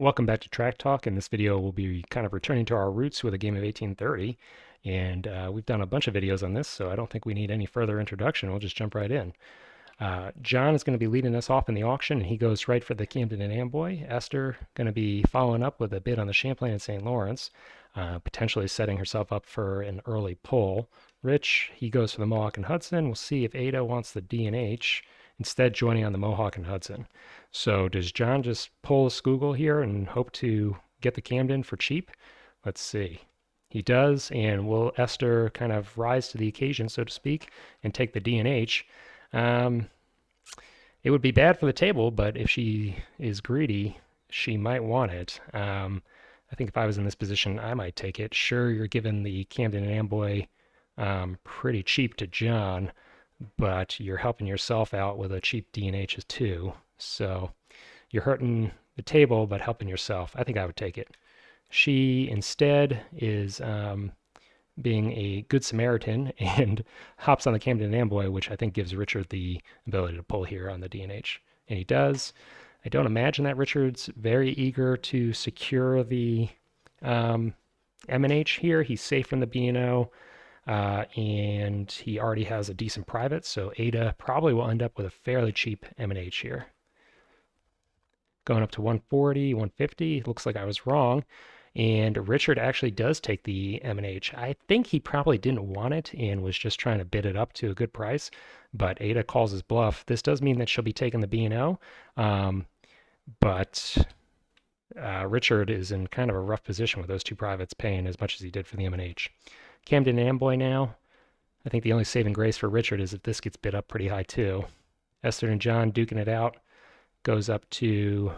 Welcome back to Track Talk. In this video, we'll be kind of returning to our roots with a game of 1830. And we've done a bunch of videos on this, so I don't think we need any further introduction. We'll just jump right in. John is going to be leading us off in the auction, and he goes right for the Camden and Amboy. Esther going to be following up with a bid on the Champlain and St. Lawrence, potentially setting herself up for an early pull. Rich, he goes for the Mohawk and Hudson. We'll see if Ada wants the D&H, instead joining on the Mohawk and Hudson. So does John just pull a Schuylkill here and hope to get the Camden for cheap? Let's see. He does, and will Esther kind of rise to the occasion, so to speak, and take the D&H? Um, it would be bad for the table, but if she is greedy, she might want it. I think if I was in this position, I might take it. Sure, you're giving the Camden and Amboy pretty cheap to John, but you're helping yourself out with a cheap D&H too. So you're hurting the table, but helping yourself. I think I would take it. She instead is being a good Samaritan and hops on the Camden Amboy, which I think gives Richard the ability to pull here on the D&H. And he does. I don't imagine that Richard's very eager to secure the M&H here. He's safe from the B&O, and he already has a decent private, so Ada probably will end up with a fairly cheap M&H here. Going up to 140, 150, looks like I was wrong. And Richard actually does take the M&H. I think he probably didn't want it and was just trying to bid it up to a good price, but Ada calls his bluff. This does mean that she'll be taking the B&O, but Richard is in kind of a rough position with those two privates paying as much as he did for the M&H. Camden and Amboy now. I think the only saving grace for Richard is if this gets bid up pretty high too. Esther and John duking it out. Goes up to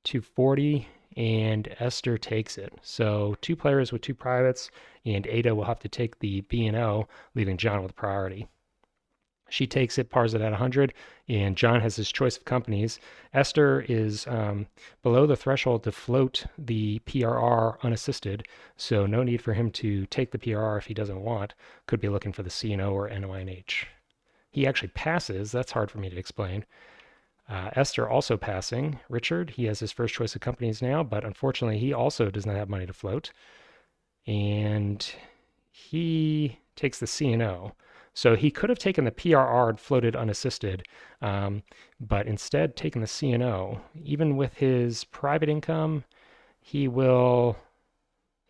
240, and Esther takes it. So two players with two privates, and Ada will have to take the B&O, leaving John with priority. She takes it, pars it at 100, and John has his choice of companies. Esther is below the threshold to float the PRR unassisted, so no need for him to take the PRR if he doesn't want. Could be looking for the C&O or NOINH. He actually passes. That's hard for me to explain. Esther also passing. Richard, he has his first choice of companies now, but unfortunately he also does not have money to float. And he takes the C&O. So he could have taken the PRR and floated unassisted, but instead taken the C&O. Even with his private income, he will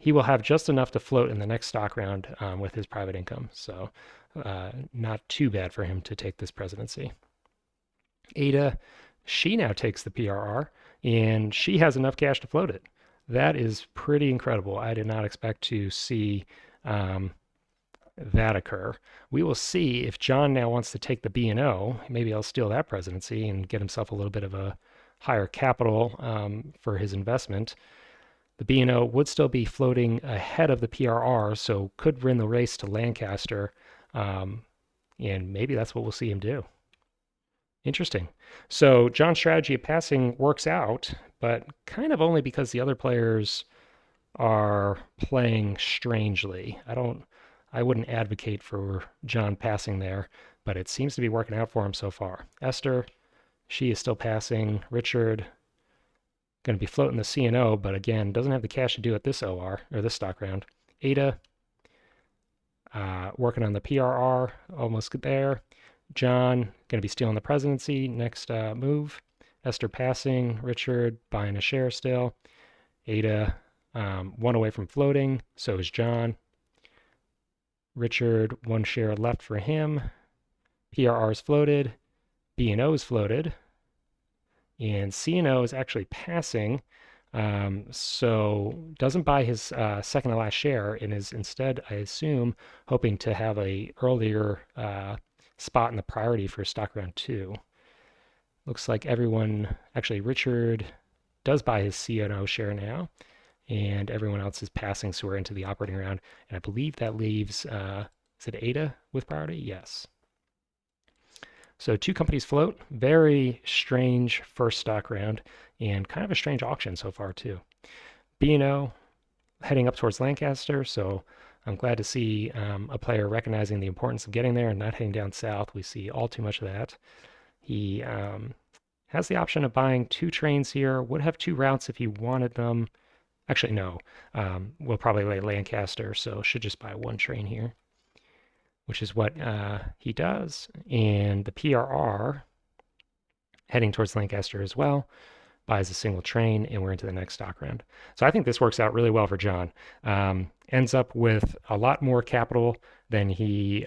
have just enough to float in the next stock round with his private income. So not too bad for him to take this presidency. Ada, she now takes the PRR, and she has enough cash to float it. That is pretty incredible. I did not expect to see that occur. We will see if John now wants to take the B&O. Maybe he'll steal that presidency and get himself a little bit of a higher capital for his investment. The B&O would still be floating ahead of the PRR, so could win the race to Lancaster, and maybe that's what we'll see him do. Interesting. So John's strategy of passing works out, but kind of only because the other players are playing strangely. I wouldn't advocate for John passing there, but it seems to be working out for him so far. Esther, she is still passing. Richard, going to be floating the C&O, but again, doesn't have the cash to do it this OR, or this stock round. Ada, working on the PRR, almost there. John, going to be stealing the presidency, next move. Esther passing, Richard buying a share still. Ada, one away from floating, so is John. Richard, one share left for him. PRR is floated. B&O is floated. And C&O is actually passing, so doesn't buy his second to last share and is instead, I assume, hoping to have a earlier spot in the priority for stock round 2. Looks like everyone, actually Richard does buy his C&O share now, and everyone else is passing, so we're into the operating round. And I believe that leaves, is it Ada with priority? Yes. So two companies float. Very strange first stock round, and kind of a strange auction so far too. B&O heading up towards Lancaster, so I'm glad to see a player recognizing the importance of getting there and not heading down south. We see all too much of that. He Has the option of buying 2 trains here. Would have 2 routes if he wanted them. Actually, no. We'll probably lay Lancaster, so should just buy 1 train here, which is what he does. And the PRR, heading towards Lancaster as well, buys a single train, and we're into the next stock round. So I think this works out really well for John. Ends up with a lot more capital than he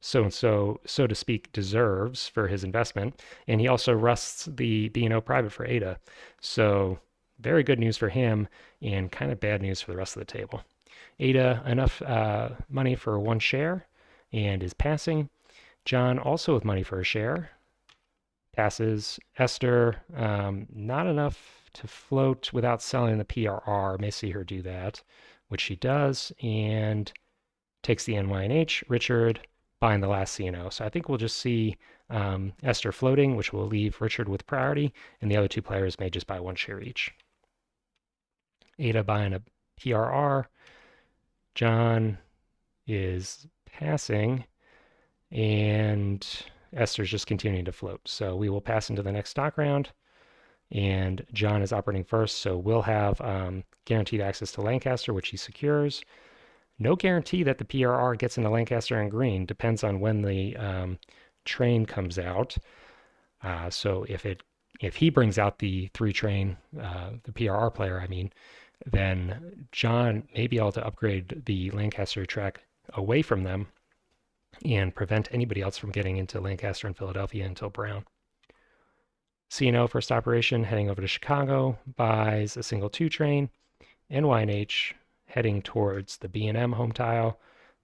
so to speak, deserves for his investment. And he also rusts the B&O private for Ada. So very good news for him and kind of bad news for the rest of the table. Ada, enough money for 1 share and is passing. John also with money for a share. Passes. Esther, not enough to float without selling the PRR. May see her do that, which she does, and takes the NYNH. Richard buying the last CNO. So I think we'll just see Esther floating, which will leave Richard with priority, and the other 2 players may just buy 1 share each. Ada buying a PRR. John is passing, and Esther's just continuing to float. So we will pass into the next stock round, and John is operating first, so we'll have guaranteed access to Lancaster, which he secures. No guarantee that the PRR gets into Lancaster and green. Depends on when the train comes out. So if he brings out the 3 train, the PRR player, I mean, then John may be able to upgrade the Lancaster track away from them and prevent anybody else from getting into Lancaster and Philadelphia until Brown. CNO first operation, heading over to Chicago, buys a single 2 train. NYNH heading towards the B&M home tile,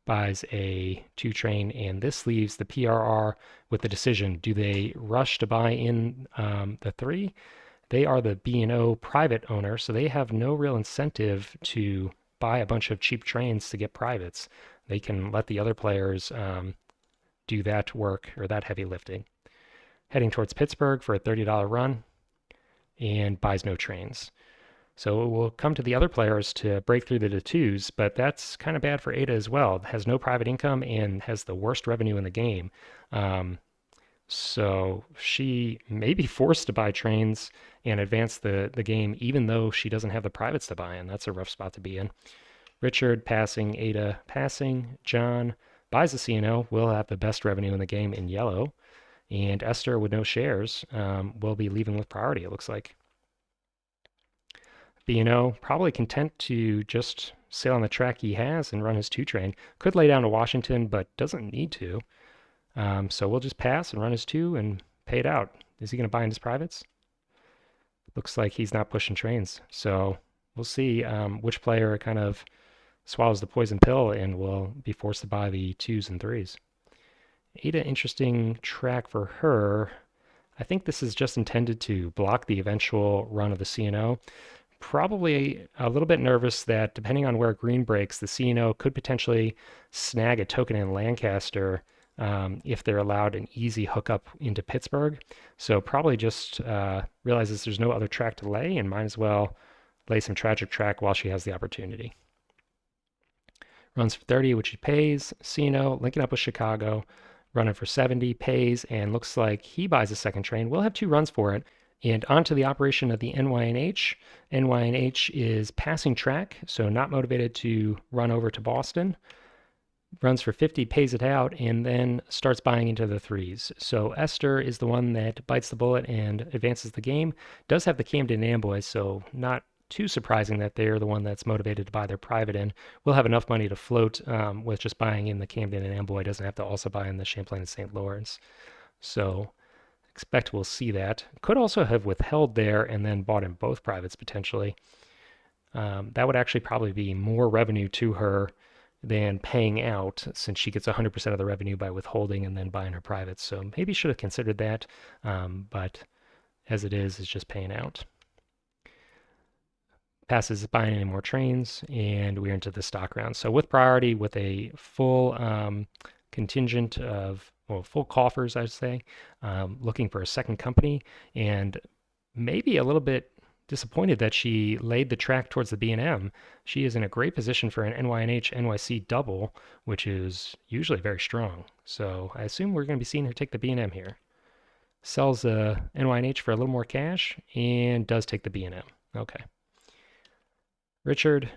buys a 2 train, and this leaves the PRR with the decision. Do they rush to buy in the 3? They are the B&O private owner, so they have no real incentive to buy a bunch of cheap trains to get privates. They can let the other players do that work or that heavy lifting. Heading towards Pittsburgh for a $30 run and buys no trains. So it will come to the other players to break through the 2s, but that's kind of bad for Ada as well. It has no private income and has the worst revenue in the game. So she may be forced to buy trains and advance the game, even though she doesn't have the privates to buy in. That's a rough spot to be in. Richard passing, Ada passing. John buys the CNO, will have the best revenue in the game in yellow. And Esther, with no shares, will be leaving with priority, it looks like. B&O probably content to just sail on the track he has and run his 2 train. Could lay down to Washington, but doesn't need to. So we'll just pass and run his 2 and pay it out. Is he going to buy in his privates? Looks like he's not pushing trains. So we'll see which player kind of swallows the poison pill and will be forced to buy the 2s and 3s. Ada, interesting track for her. I think this is just intended to block the eventual run of the CNO. Probably a little bit nervous that depending on where green breaks, the CNO could potentially snag a token in Lancaster if they're allowed an easy hookup into Pittsburgh. So probably just realizes there's no other track to lay and might as well lay some tragic track while she has the opportunity. Runs for 30, which he pays. CNO linking up with Chicago, running for 70, pays, and looks like he buys a 2nd train. We'll have 2 runs for it. And onto the operation of the NYNH. NYNH is passing track, so not motivated to run over to Boston. Runs for 50, pays it out, and then starts buying into the 3s. So Esther is the one that bites the bullet and advances the game. Does have the Camden Amboy, so not too surprising that they're the one that's motivated to buy their private in. We'll have enough money to float with just buying in the Camden and Amboy. Doesn't have to also buy in the Champlain and St. Lawrence. So expect we'll see that. Could also have withheld there and then bought in both privates potentially. That would actually probably be more revenue to her than paying out, since she gets 100% of the revenue by withholding and then buying her privates. So maybe should have considered that, but as it is, it's just paying out. Passes buying any more trains, and we're into the stock round. So with priority, with a full contingent of, well, full coffers, I'd say, looking for a second company, and maybe a little bit disappointed that she laid the track towards the B&M. She is in a great position for an NYNH NYC double, which is usually very strong. So I assume we're going to be seeing her take the B&M here. sells a NYNH for a little more cash and does take the B&M. Okay. Richard,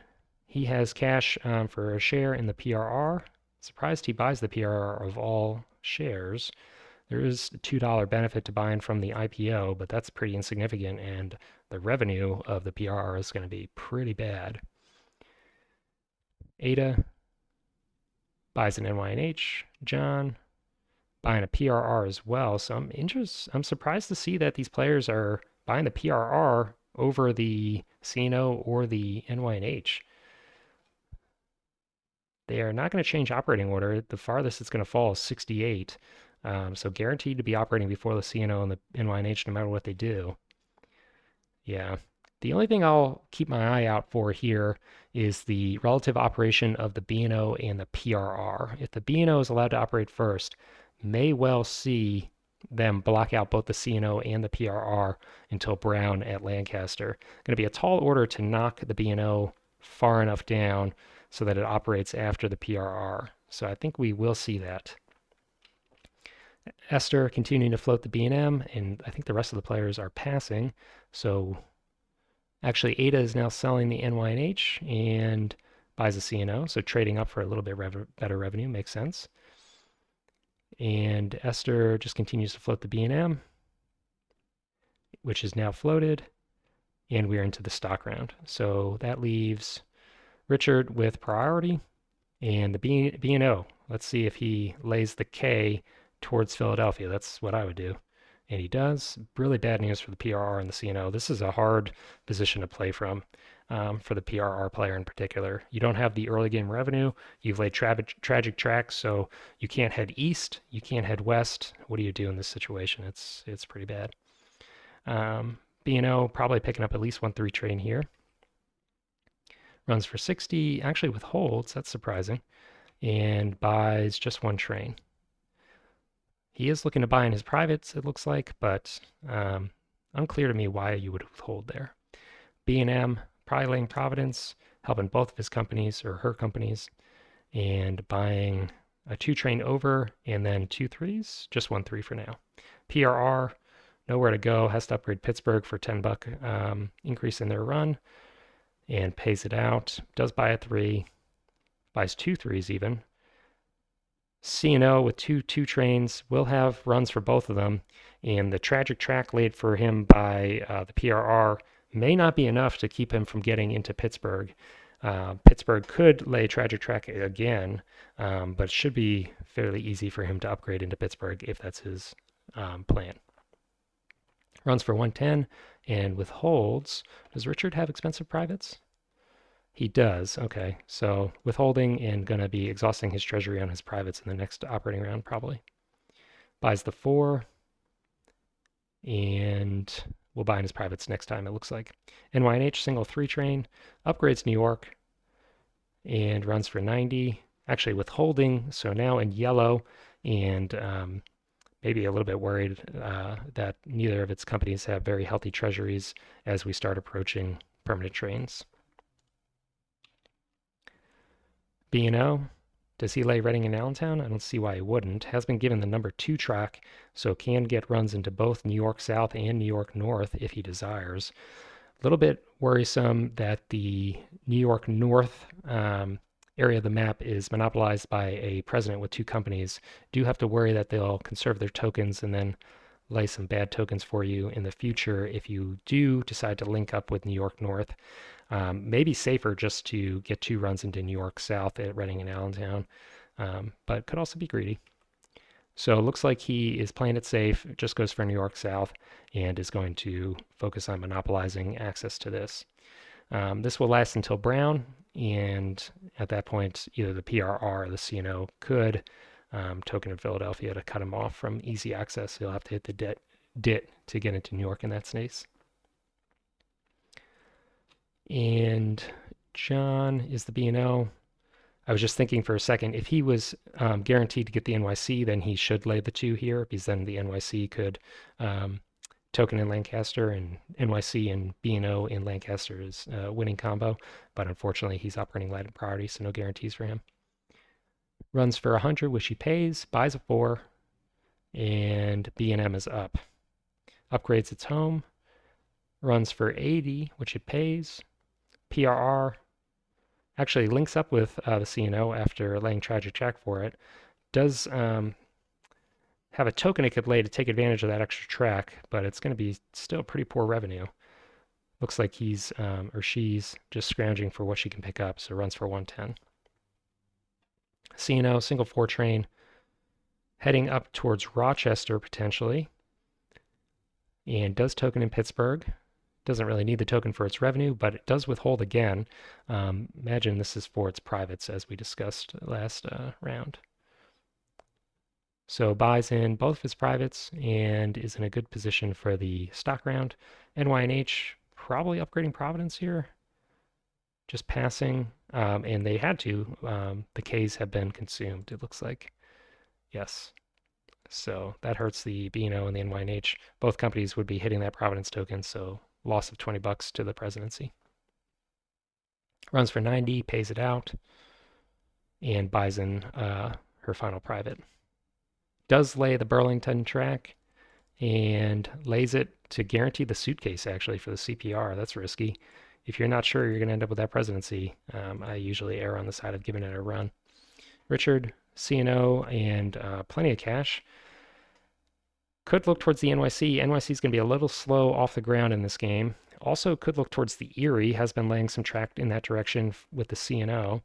he has cash for a share in the PRR. Surprised he buys the PRR of all shares. There is a $2 benefit to buying from the IPO, but that's pretty insignificant, and the revenue of the PRR is going to be pretty bad. Ada buys an NYNH. John buying a PRR as well. So I'm surprised to see that these players are buying the PRR over the CNO or the NYNH. They are not going to change operating order. The farthest it's going to fall is 68. So guaranteed to be operating before the CNO and the NYNH no matter what they do. Yeah. The only thing I'll keep my eye out for here is the relative operation of the B&O and the PRR. If the B&O is allowed to operate first, may well see them block out both the CNO and the PRR until Brown at Lancaster. Going to be a tall order to knock the B&O far enough down so that it operates after the PRR. So I think we will see that. Esther continuing to float the B&M, and I think the rest of the players are passing. So actually, Ada is now selling the NYNH and buys a CNO, so trading up for a little bit better revenue makes sense. And Esther just continues to float the B&M, which is now floated, and we're into the stock round. So that leaves Richard with priority and the B&O. Let's see if he lays the K towards Philadelphia. That's what I would do. And he does. Really bad news for the PRR and the CNO. This is a hard position to play from for the PRR player in particular. You don't have the early game revenue. You've laid tragic tracks, so you can't head east. You can't head west. What do you do in this situation? It's pretty bad. B&O probably picking up at least 1-3 train here. Runs for 60, actually with holds, that's surprising, and buys just one train. He is looking to buy in his privates, it looks like, but unclear to me why you would hold there. B&M, probably laying Providence, helping both of his companies or her companies, and buying a 2 train over and then 2 3s, just 1 3 for now. PRR, nowhere to go, has to upgrade Pittsburgh for $10 increase in their run and pays it out. Does buy a 3, buys 2 3s even. CNO with two trains will have runs for both of them, and the tragic track laid for him by the PRR may not be enough to keep him from getting into Pittsburgh. Pittsburgh could lay tragic track again, but it should be fairly easy for him to upgrade into Pittsburgh if that's his plan. Runs for 110 and withholds. Does Richard have expensive privates? He does. Okay. So withholding and going to be exhausting his treasury on his privates in the next operating round, probably. Buys the 4. And we'll buy in his privates next time, it looks like. NYNH single 3 train. Upgrades New York. And runs for 90. Actually withholding. So now in yellow. And maybe a little bit worried that neither of its companies have very healthy treasuries as we start approaching permanent trains. B&O, does he lay Reading and Allentown? I don't see why he wouldn't. Has been given the number 2 track, so can get runs into both New York South and New York North if he desires. A little bit worrisome that the New York North area of the map is monopolized by a president with 2 companies. Do have to worry that they'll conserve their tokens and then lay some bad tokens for you in the future if you do decide to link up with New York North. Maybe safer just to get 2 runs into New York South at Reading and Allentown, but could also be greedy. So it looks like he is playing it safe, just goes for New York South, and is going to focus on monopolizing access to this. This will last until Brown, and at that point, either the PRR or the CNO could token in Philadelphia to cut him off from easy access. He'll have to hit the DIT to get into New York in that space. And John is the B&O. I was just thinking for a second, if he was guaranteed to get the NYC, then he should lay the 2 here, because then the NYC could token in Lancaster, and NYC and B&O in Lancaster is a winning combo. But unfortunately, he's operating light and priority, so no guarantees for him. Runs for 100, which he pays, buys a 4, and B&M is up. upgrades its home, runs for 80, which it pays. PRR actually links up with the CNO after laying tragic track for it. Does have a token it could lay to take advantage of that extra track, but it's going to be still pretty poor revenue. Looks like he's or she's just scrounging for what she can pick up, so runs for 110. CNO, single 4 train, heading up towards Rochester potentially, and does token in Pittsburgh. Doesn't really need the token for its revenue, but it does withhold again. Imagine this is for its privates, as we discussed last round. So buys in both of its privates and is in a good position for the stock round. NYNH probably upgrading Providence here, just passing, and they had to. The Ks have been consumed, it looks like. Yes. So that hurts the B&O and the NYNH. Both companies would be hitting that Providence token, so loss of $20 to the presidency. Runs for 90, pays it out, and buys in her final private. Does lay the Burlington track and lays it to guarantee the suitcase actually for the CPR. That's risky. If you're not sure you're going to end up with that presidency, I usually err on the side of giving it a run. Richard, CNO, and plenty of cash. Could look towards the NYC. NYC is going to be a little slow off the ground in this game. Also could look towards the Erie, has been laying some track in that direction with the CNO.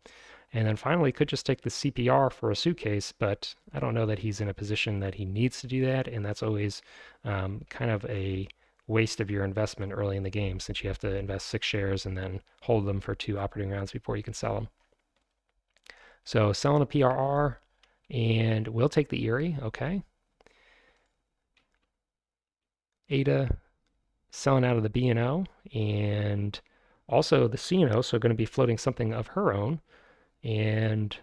And then finally could just take the CPR for a suitcase, but I don't know that he's in a position that he needs to do that, and that's always kind of a waste of your investment early in the game since you have to invest 6 shares and then hold them for 2 operating rounds before you can sell them. So selling a PRR, and we'll take the Erie, okay. Ada selling out of the B&O, and also the CNO, so going to be floating something of her own, and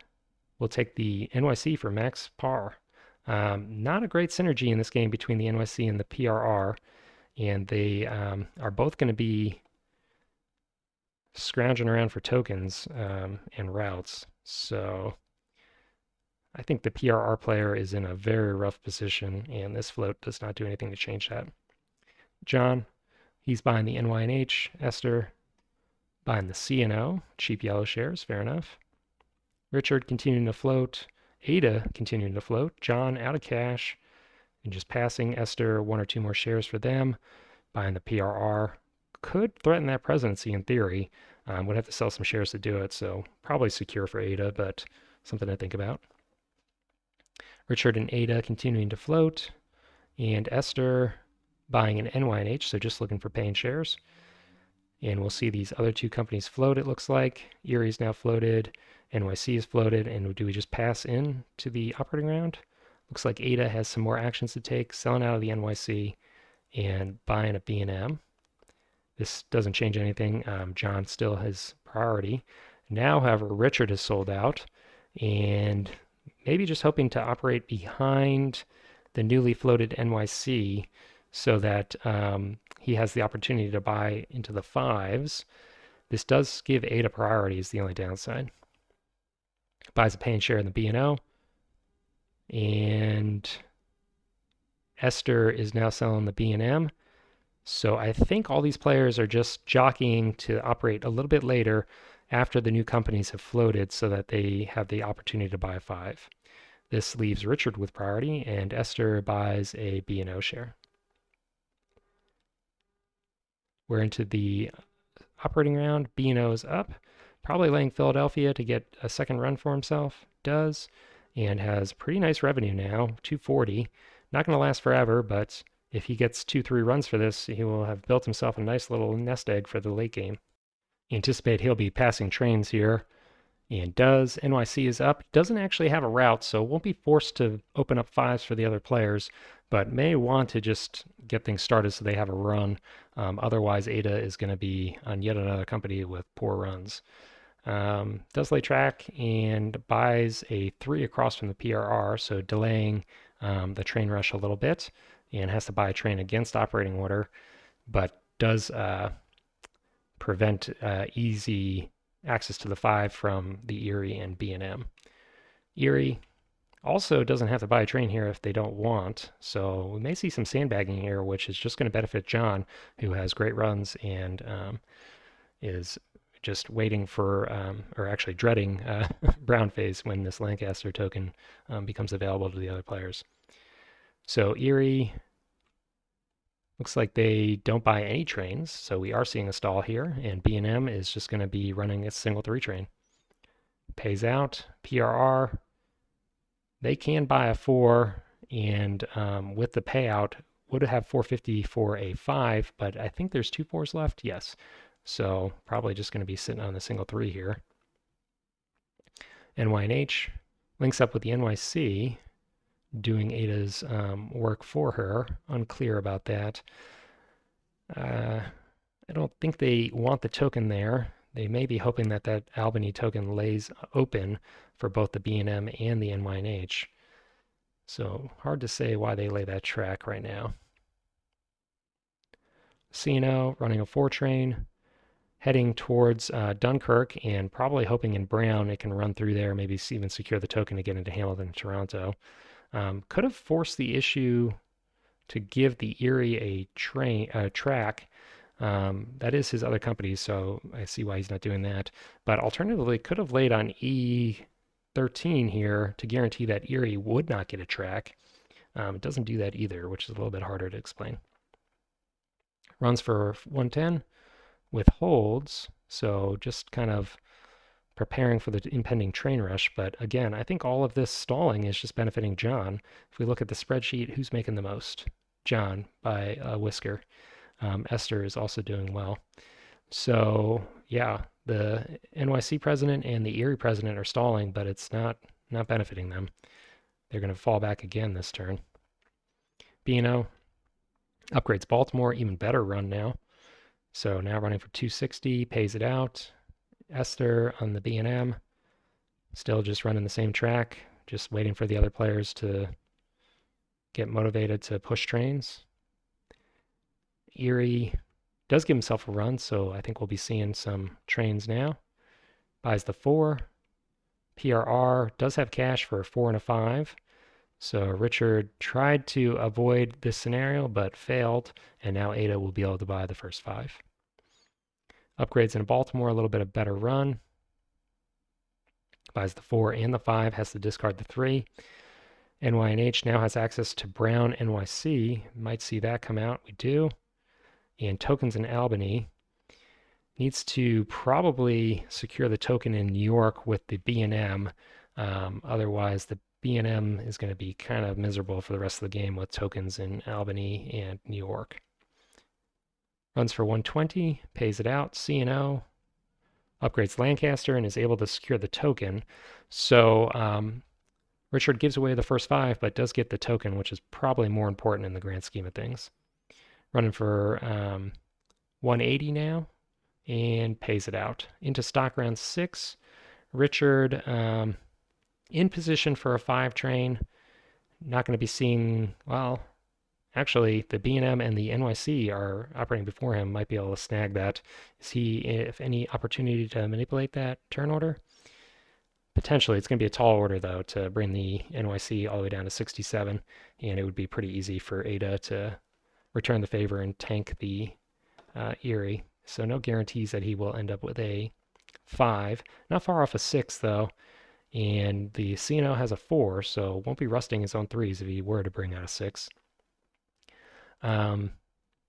we'll take the NYC for max par. Not a great synergy in this game between the NYC and the PRR, and they are both going to be scrounging around for tokens and routes. So I think the PRR player is in a very rough position, and this float does not do anything to change that. John, he's buying the NYNH. Esther, buying the CNO. Cheap yellow shares, fair enough. Richard continuing to float. Ada continuing to float. John out of cash and just passing Esther 1 or 2 more shares for them. Buying the PRR. Could threaten that presidency in theory. Would have to sell some shares to do it, so probably secure for Ada, but something to think about. Richard and Ada continuing to float. And Esther buying an NYNH, so just looking for paying shares. And we'll see these other 2 companies float, it looks like. Erie's now floated. NYC is floated. And do we just pass in to the operating round? Looks like Ada has some more actions to take, selling out of the NYC and buying a B&M. This doesn't change anything. John still has priority. Now, however, Richard has sold out and maybe just hoping to operate behind the newly floated NYC so that he has the opportunity to buy into the 5s. This does give Ada priority is the only downside. Buys a paying share in the B&O. And Esther is now selling the B&M. So I think all these players are just jockeying to operate a little bit later after the new companies have floated so that they have the opportunity to buy a 5. This leaves Richard with priority, and Esther buys a B&O share. We're into the operating round. B&O is up, probably laying Philadelphia to get a second run for himself. Does, and has pretty nice revenue now, 240. Not going to last forever, but if he gets 2-3 runs for this, he will have built himself a nice little nest egg for the late game. Anticipate he'll be passing trains here, and does. NYC is up. Doesn't actually have a route, so won't be forced to open up 5s for the other players, but may want to just get things started so they have a run. Otherwise, Ada is going to be on yet another company with poor runs. Does lay track and buys a 3 across from the PRR, so delaying the train rush a little bit, and has to buy a train against operating order, but does prevent easy access to the 5 from the Erie and B&M. Erie Also doesn't have to buy a train here if they don't want, so we may see some sandbagging here, which is just going to benefit John, who has great runs and is just waiting for, or actually dreading, brown phase when this Lancaster token becomes available to the other players. So Erie looks like they don't buy any trains, so we are seeing a stall here, and B&M is just going to be running a single 3 train. Pays out, PRR, they can buy a 4, and with the payout, would have 450 for a 5, but I think there's 2 4s left, yes. So probably just going to be sitting on the single 3 here. NYNH links up with the NYC, doing Ada's work for her. Unclear about that. I don't think they want the token there. They may be hoping that that Albany token lays open for both the B&M and the NYNH. So hard to say why they lay that track right now. CNO running a 4 train, heading towards Dunkirk, and probably hoping in Brown it can run through there, maybe even secure the token to get into Hamilton and Toronto. Could have forced the issue to give the Erie a track. That is his other company, so I see why he's not doing that. But alternatively, could have laid on E13 here to guarantee that Erie would not get a track. It doesn't do that either, which is a little bit harder to explain. Runs for 110 with holds, so just kind of preparing for the impending train rush. But again, I think all of this stalling is just benefiting John. If we look at the spreadsheet, who's making the most? John by a whisker. Esther is also doing well. So yeah, the NYC president and the Erie president are stalling, but it's not benefiting them. They're going to fall back again this turn. B&O upgrades Baltimore, even better run now. So now running for 260, pays it out. Esther on the B&M, still just running the same track, just waiting for the other players to get motivated to push trains. Erie does give himself a run, so I think we'll be seeing some trains now. Buys the 4. PRR does have cash for a 4 and a 5. So Richard tried to avoid this scenario, but failed, and now Ada will be able to buy the first 5. Upgrades in Baltimore, a little bit of better run. Buys the 4 and the 5, has to discard the 3. NYNH now has access to Brown NYC. Might see that come out. We do. And tokens in Albany. Needs to probably secure the token in New York with the B&M. Otherwise, the B&M is going to be kind of miserable for the rest of the game with tokens in Albany and New York. Runs for 120, pays it out. CNO upgrades Lancaster and is able to secure the token. So Richard gives away the first 5, but does get the token, which is probably more important in the grand scheme of things. Running for 180 now and pays it out. Into stock round 6. Richard in position for a 5 train. Not going to be seeing, well, actually, the B&M and the NYC are operating before him. Might be able to snag that. Is he, if any opportunity to manipulate that turn order? Potentially. It's going to be a tall order, though, to bring the NYC all the way down to 67. And it would be pretty easy for Ada to return the favor and tank the Erie. So no guarantees that he will end up with a 5. Not far off a 6, though. And the CNO has a 4, so won't be rusting his own 3s if he were to bring out a 6. Ada,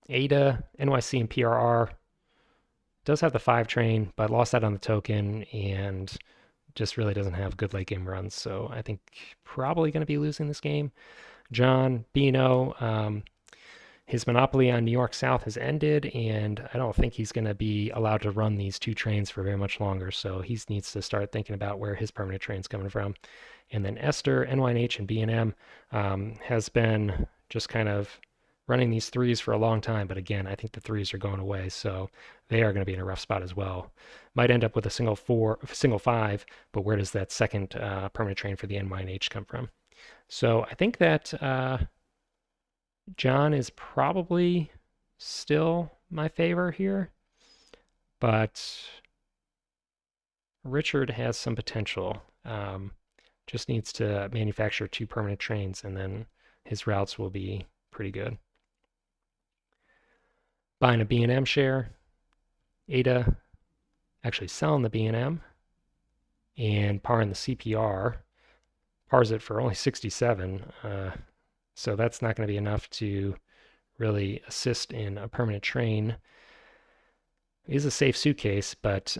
NYC, and PRR does have the 5 train, but lost out on the token and just really doesn't have good late game runs. So I think probably going to be losing this game. John, Bino, his monopoly on New York South has ended, and I don't think he's going to be allowed to run these 2 trains for very much longer. So he needs to start thinking about where his permanent train's coming from. And then Esther, NYNH, and B&M has been just kind of running these 3s for a long time. But again, I think the 3s are going away, so they are going to be in a rough spot as well. Might end up with a single 5, but where does that second permanent train for the NYNH come from? So I think that John is probably still my favor here, but Richard has some potential. Just needs to manufacture 2 permanent trains, and then his routes will be pretty good. Buying a B&M share, ADA actually selling the B&M and parring the CPR. Pars it for only 67, so that's not going to be enough to really assist in a permanent train. It is a safe suitcase, but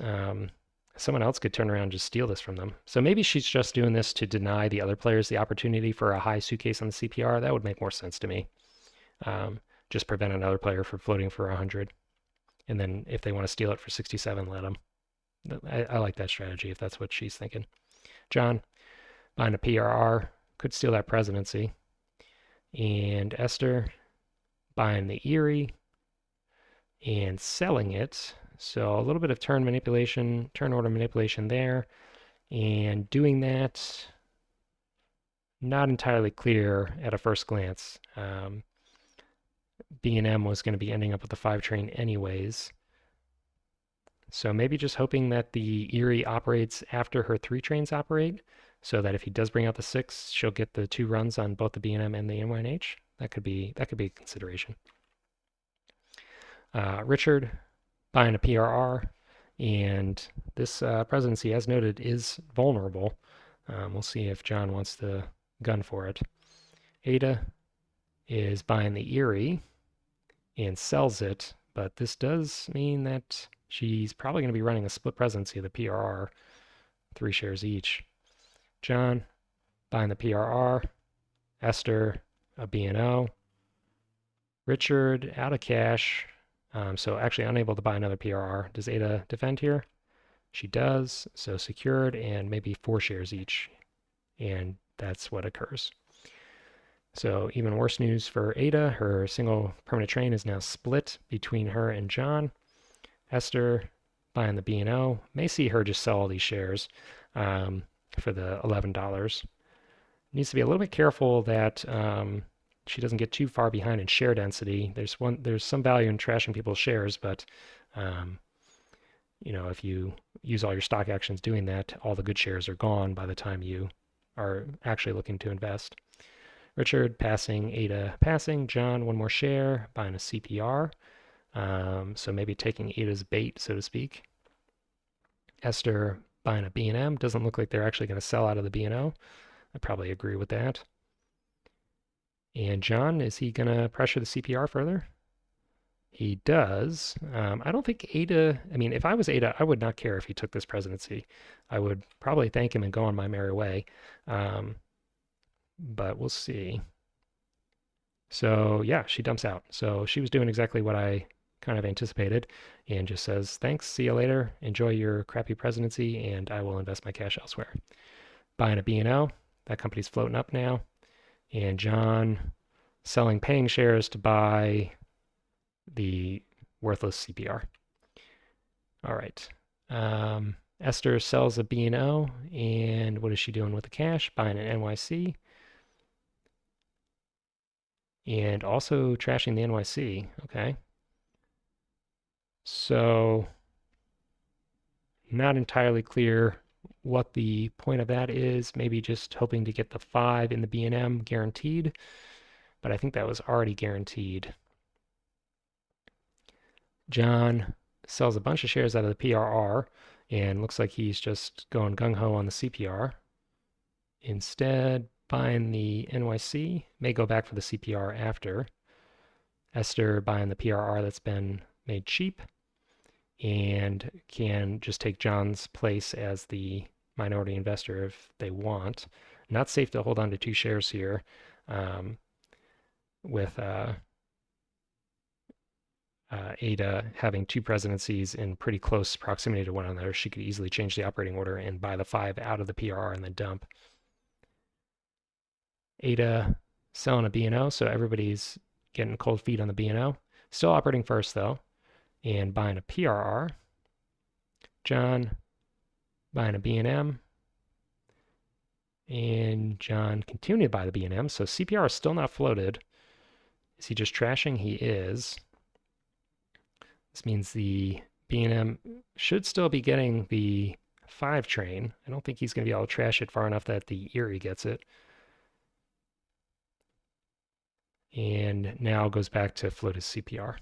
someone else could turn around and just steal this from them. So maybe she's just doing this to deny the other players the opportunity for a high suitcase on the CPR. That would make more sense to me. Just prevent another player from floating for 100. And then if they want to steal it for 67, let them. I like that strategy if that's what she's thinking. John, buying a PRR, could steal that presidency. And Esther, buying the Erie and selling it. So a little bit of turn manipulation, turn order manipulation there. And doing that, not entirely clear at a first glance. B&M was going to be ending up with the 5 train anyways. So maybe just hoping that the Erie operates after her 3 trains operate, so that if he does bring out the 6, she'll get the 2 runs on both the B&M and the NYH. That could be a consideration. Richard buying a PRR, and this presidency, as noted, is vulnerable. We'll see if John wants to gun for it. Ada is buying the Erie and sells it, but this does mean that she's probably going to be running a split presidency of the PRR, 3 shares each. John buying the PRR, Esther a B&O, Richard out of cash, so actually unable to buy another PRR. Does Ada defend here? She does, so secured and maybe 4 shares each, and that's what occurs. So even worse news for Ada. Her single permanent train is now split between her and John. Esther buying the B&O. May see her just sell all these shares for the $11. Needs to be a little bit careful that she doesn't get too far behind in share density. There's some value in trashing people's shares, but if you use all your stock actions doing that, all the good shares are gone by the time you are actually looking to invest. Richard passing, Ada passing, John 1 more share, buying a CPR. So maybe taking Ada's bait, so to speak. Esther buying a B&M. Doesn't look like they're actually going to sell out of the B&O. I probably agree with that. And John, is he going to pressure the CPR further? He does. I don't think Ada, if I was Ada, I would not care if he took this presidency. I would probably thank him and go on my merry way. But we'll see. So yeah, she dumps out. So she was doing exactly what I kind of anticipated and just says, thanks, see you later, enjoy your crappy presidency, and I will invest my cash elsewhere. Buying a B&O, that company's floating up now. And John selling paying shares to buy the worthless CPR. All right. Esther sells a B&O, and what is she doing with the cash? Buying an NYC. And also trashing the NYC. Okay. So not entirely clear what the point of that is. Maybe just hoping to get the 5 in the B&M guaranteed, but I think that was already guaranteed. John sells a bunch of shares out of the PRR and looks like he's just going gung-ho on the CPR. Instead, buying the NYC, may go back for the CPR after. Esther buying the PRR that's been made cheap and can just take John's place as the minority investor if they want. Not safe to hold on to 2 shares here with Ada having 2 presidencies in pretty close proximity to one another. She could easily change the operating order and buy the 5 out of the PRR and then dump. Ada selling a B&O, so everybody's getting cold feet on the B&O. Still operating first though, and buying a PRR. John buying a B&M, and John continuing to buy the B&M. So CPR is still not floated. Is he just trashing? He is. This means the B&M should still be getting the 5 train. I don't think he's going to be able to trash it far enough that the Erie gets it. And now goes back to float his CPR.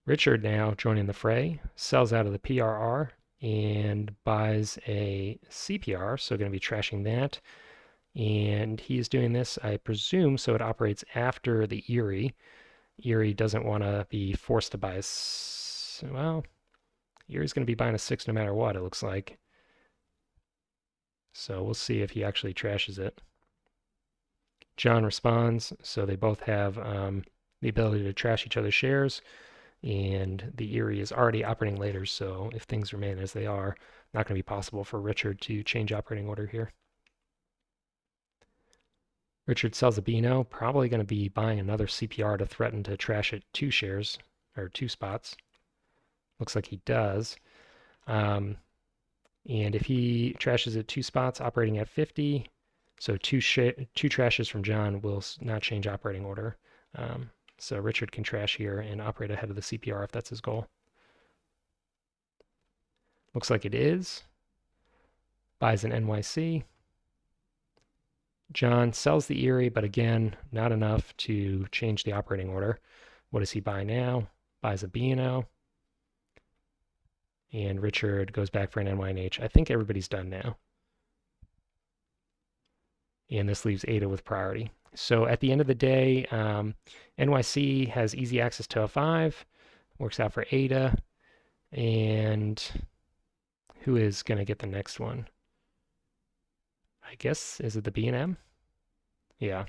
Richard now joining the fray, sells out of the PRR and buys a CPR, so going to be trashing that. And he's doing this, I presume, so it operates after the Erie. Erie doesn't want to be forced to buy a... Well, Erie's going to be buying a 6 no matter what, it looks like. So we'll see if he actually trashes it. John responds, so they both have the ability to trash each other's shares. And the Erie is already operating later, so if things remain as they are, not going to be possible for Richard to change operating order here. Richard sells a Beano, probably going to be buying another CPR to threaten to trash it 2 shares, or 2 spots. Looks like he does. And if he trashes it 2 spots, operating at 50, so 2 trashes from John will not change operating order. So Richard can trash here and operate ahead of the CPR if that's his goal. Looks like it is. Buys an NYC. John sells the Erie, but again, not enough to change the operating order. What does he buy now? Buys a B&O. And Richard goes back for an NY&H. I think everybody's done now. And this leaves Ada with priority. So at the end of the day, NYC has easy access to a5, works out for Ada, and who is going to get the next one? I guess, is it the B&M? Yeah.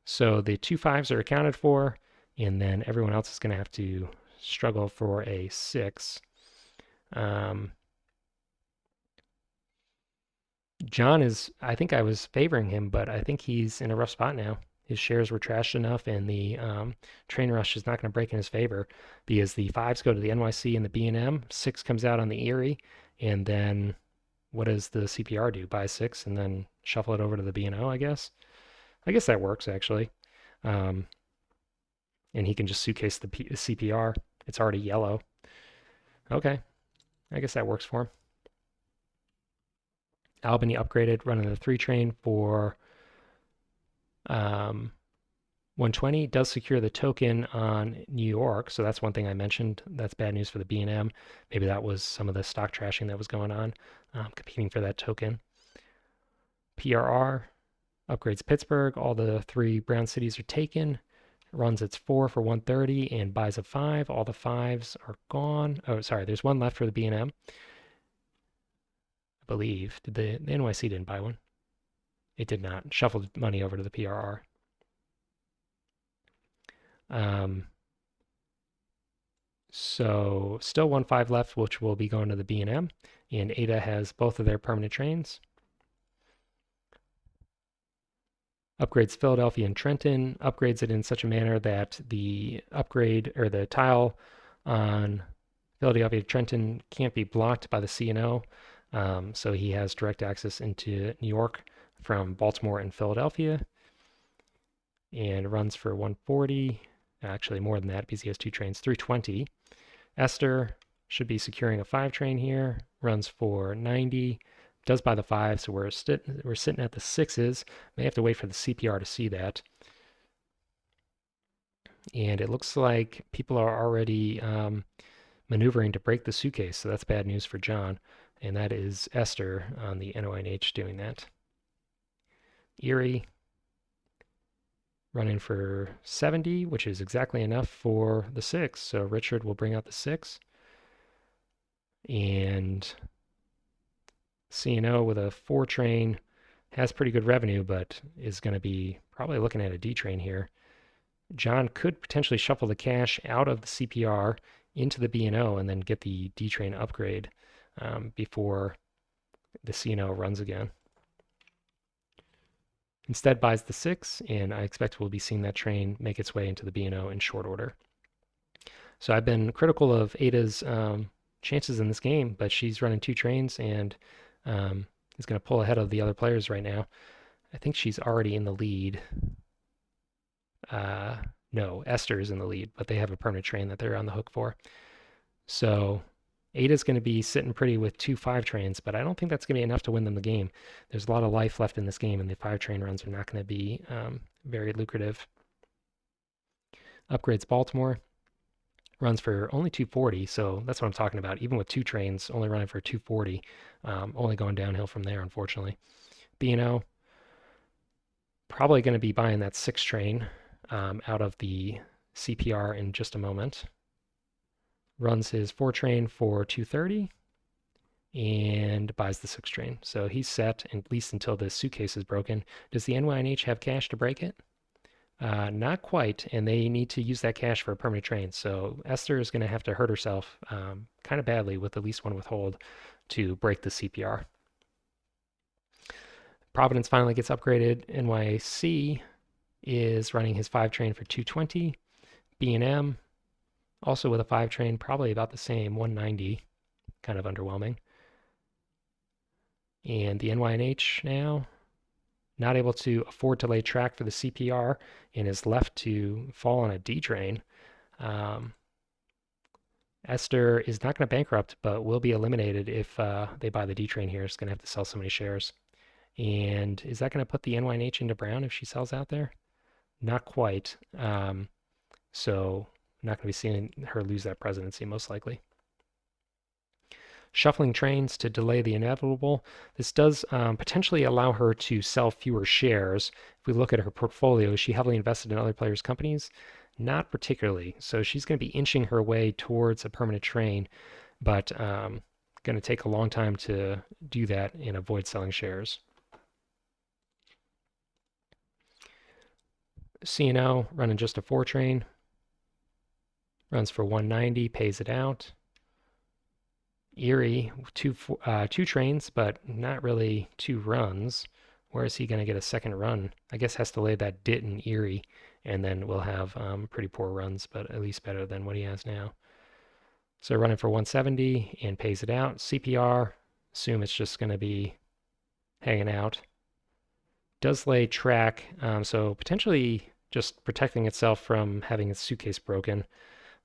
So the 2 5s are accounted for, and then everyone else is going to have to struggle for a 6. John is, I think I was favoring him, but I think he's in a rough spot now. His shares were trashed enough, and the train rush is not going to break in his favor because the 5s go to the NYC and the B&M, 6 comes out on the Erie, and then what does the CPR do? Buy 6 and then shuffle it over to the B&O, I guess. I guess that works, actually. And he can just suitcase the CPR. It's already yellow. Okay, I guess that works for him. Albany upgraded, running the 3 train for 120. Does secure the token on New York, so that's one thing I mentioned. That's bad news for the B&M. Maybe that was some of the stock trashing that was going on, competing for that token. PRR upgrades Pittsburgh. All the 3 brown cities are taken. Runs its 4 for 130 and buys a 5. All the 5s are gone. Oh, sorry, there's 1 left for the B&M. I believe. Did the NYC didn't buy one? It did not. Shuffled money over to the PRR. So still 1 5 left, which will be going to the B&M. And Ada has both of their permanent trains. Upgrades Philadelphia and Trenton. Upgrades it in such a manner that the upgrade or the tile on Philadelphia Trenton can't be blocked by the C&O. So he has direct access into New York from Baltimore and Philadelphia, and runs for 140. Actually, more than that because he has 2 trains, 320. Esther should be securing a 5 train here. Runs for 90. Does buy the 5, so we're sitting at the 6s. May have to wait for the CPR to see that. And it looks like people are already maneuvering to break the suitcase, so that's bad news for John. And that is Esther on the NONH doing that. Erie running for 70, which is exactly enough for the 6. So Richard will bring out the 6. And C&O with a 4 train has pretty good revenue, but is going to be probably looking at a D train here. John could potentially shuffle the cash out of the CPR into the B&O and then get the D train upgrade before the C&O runs again. Instead buys the 6, and I expect we'll be seeing that train make its way into the B&O in short order. So I've been critical of Ada's chances in this game, but she's running 2 trains and is going to pull ahead of the other players right now. I think she's already in the lead. No, Esther's in the lead, but they have a permanent train that they're on the hook for. So Ada's going to be sitting pretty with 2 5 trains, but I don't think that's going to be enough to win them the game. There's a lot of life left in this game, and the 5 train runs are not going to be very lucrative. Upgrades Baltimore. Runs for only 240, so that's what I'm talking about. Even with 2 trains, only running for 240, only going downhill from there, unfortunately. B&O, probably going to be buying that 6 train out of the CPR in just a moment. Runs his 4 train for 230 and buys the 6 train. So he's set, at least until the suitcase is broken. Does the NYNH have cash to break it? Not quite, and they need to use that cash for a permanent train. So Esther is going to have to hurt herself kind of badly with at least one withhold to break the CPR. Providence finally gets upgraded. NYC is running his 5 train for 220. B&M also with a 5 train, probably about the same, 190. Kind of underwhelming. And the NYNH now not able to afford to lay track for the CPR and is left to fall on a D train. Esther is not going to bankrupt, but will be eliminated if they buy the D train here. It's going to have to sell so many shares. And is that going to put the NYNH into brown if she sells out there? Not quite. So not going to be seeing her lose that presidency, most likely. Shuffling trains to delay the inevitable. This does potentially allow her to sell fewer shares. If we look at her portfolio, is she heavily invested in other players' companies? Not particularly. So she's going to be inching her way towards a permanent train, but going to take a long time to do that and avoid selling shares. C&O running just a 4 train. Runs for 190, pays it out. Erie, 2 trains, but not really 2 runs. Where is he going to get a second run? I guess has to lay that dit in Erie, and then we'll have pretty poor runs, but at least better than what he has now. So running for 170 and pays it out. CPR, assume it's just going to be hanging out. Does lay track, so potentially just protecting itself from having its suitcase broken.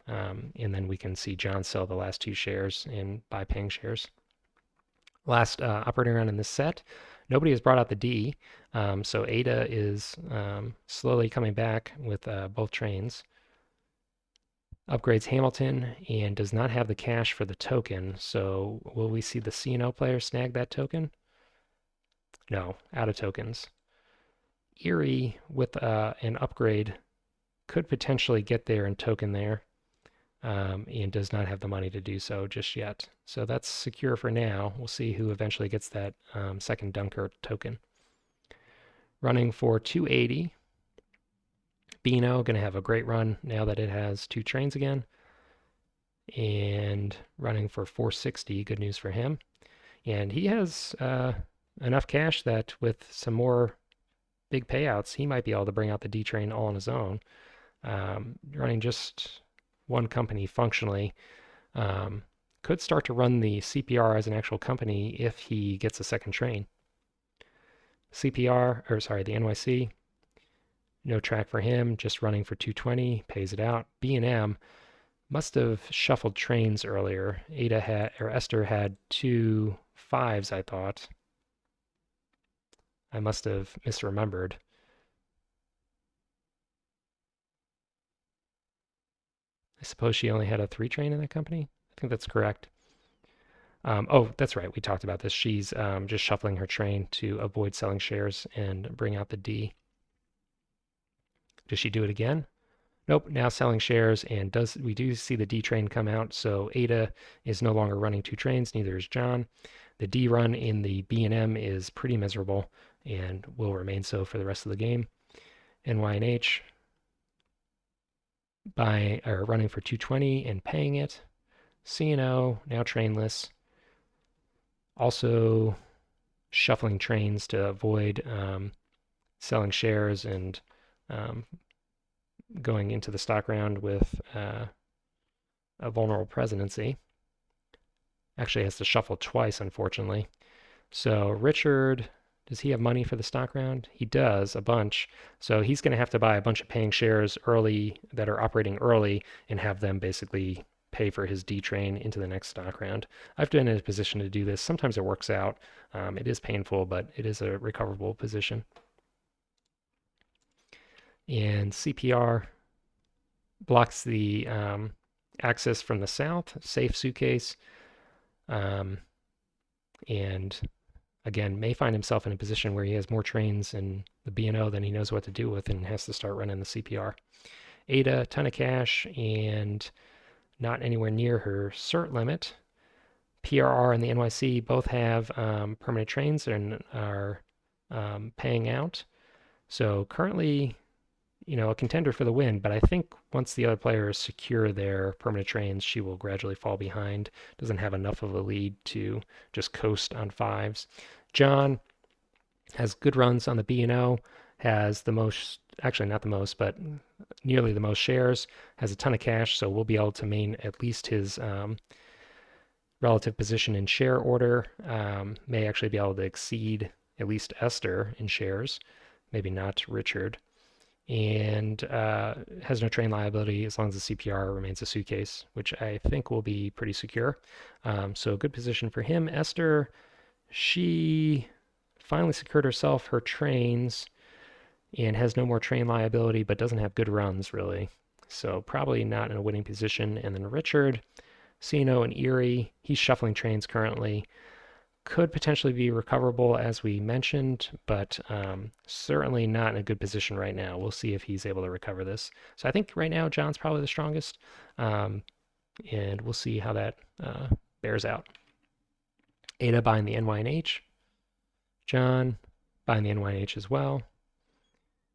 And then we can see John sell the last 2 shares and buy paying shares. Last operating round in this set, nobody has brought out the D, so Ada is slowly coming back with both trains. Upgrades Hamilton and does not have the cash for the token, so will we see the C&O player snag that token? No, out of tokens. Erie with an upgrade could potentially get there and token there. And does not have the money to do so just yet. So that's secure for now. We'll see who eventually gets that second Dunker token. Running for 280. Beano going to have a great run now that it has 2 trains again. And running for 460. Good news for him. And he has enough cash that with some more big payouts, he might be able to bring out the D train all on his own. Running just one company functionally, could start to run the CPR as an actual company if he gets a second train. CPR, or sorry, the NYC, no track for him, just running for 220, pays it out. B&M must have shuffled trains earlier. Esther had 2 5s, I thought. I must have misremembered. I suppose she only had a 3 train in that company. I think that's correct. Oh, that's right. We talked about this. She's just shuffling her train to avoid selling shares and bring out the D. Does she do it again? Nope. Now selling shares, and we do see the D train come out. So Ada is no longer running 2 trains. Neither is John. The D run in the B&M is pretty miserable and will remain so for the rest of the game. NYNH running for 220 and paying it. C&O now trainless. Also shuffling trains to avoid selling shares and going into the stock round with a vulnerable presidency. Actually has to shuffle twice, unfortunately. So Richard, does he have money for the stock round? He does, a bunch. So he's going to have to buy a bunch of paying shares early that are operating early and have them basically pay for his D train into the next stock round. I've been in a position to do this. Sometimes it works out. It is painful, but it is a recoverable position. And CPR blocks the access from the south, safe suitcase, and again, may find himself in a position where he has more trains in the B&O than he knows what to do with and has to start running the CPR. Ada, ton of cash, and not anywhere near her cert limit. PRR and the NYC both have permanent trains and are paying out. So currently, a contender for the win, but I think once the other players secure their permanent trains, she will gradually fall behind. Doesn't have enough of a lead to just coast on fives. John has good runs on the B&O, has the most, actually not the most, but nearly the most shares, has a ton of cash, so we'll be able to main at least his relative position in share order, may actually be able to exceed at least Esther in shares, maybe not Richard, and has no train liability as long as the CPR remains a suitcase, which I think will be pretty secure. So good position for him. Esther, she finally secured herself her trains and has no more train liability, but doesn't have good runs really. So probably not in a winning position. And then Richard, Sino and Erie, he's shuffling trains currently. Could potentially be recoverable as we mentioned, but certainly not in a good position right now. We'll see if he's able to recover this. So I think right now John's probably the strongest, and we'll see how that bears out. Ada buying the NY&H. John buying the NY&H as well.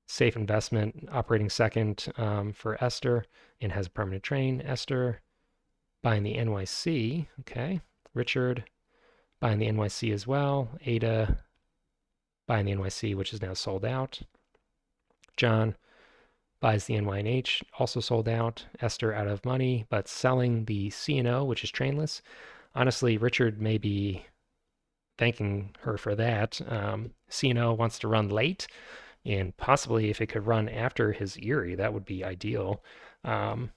Safe investment, operating second for Esther, and has a permanent train. Esther buying the NYC. Okay. Richard buying the NYC as well. Ada buying the NYC, which is now sold out. John buys the NY&H, also sold out. Esther out of money, but selling the C&O, which is trainless. Honestly, Richard may be thanking her for that. C&O wants to run late, and possibly if it could run after his Erie, that would be ideal. And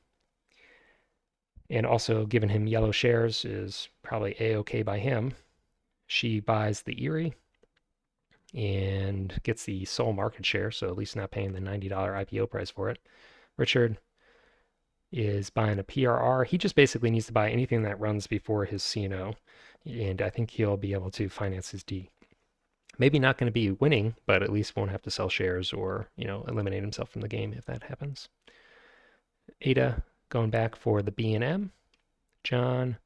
also giving him yellow shares is probably a-okay by him. She buys the Erie and gets the sole market share, so at least not paying the $90 IPO price for it. Richard is buying a PRR. He just basically needs to buy anything that runs before his C&O, and I think he'll be able to finance his D. Maybe not going to be winning, but at least won't have to sell shares or, eliminate himself from the game if that happens. Ada going back for the B&M. John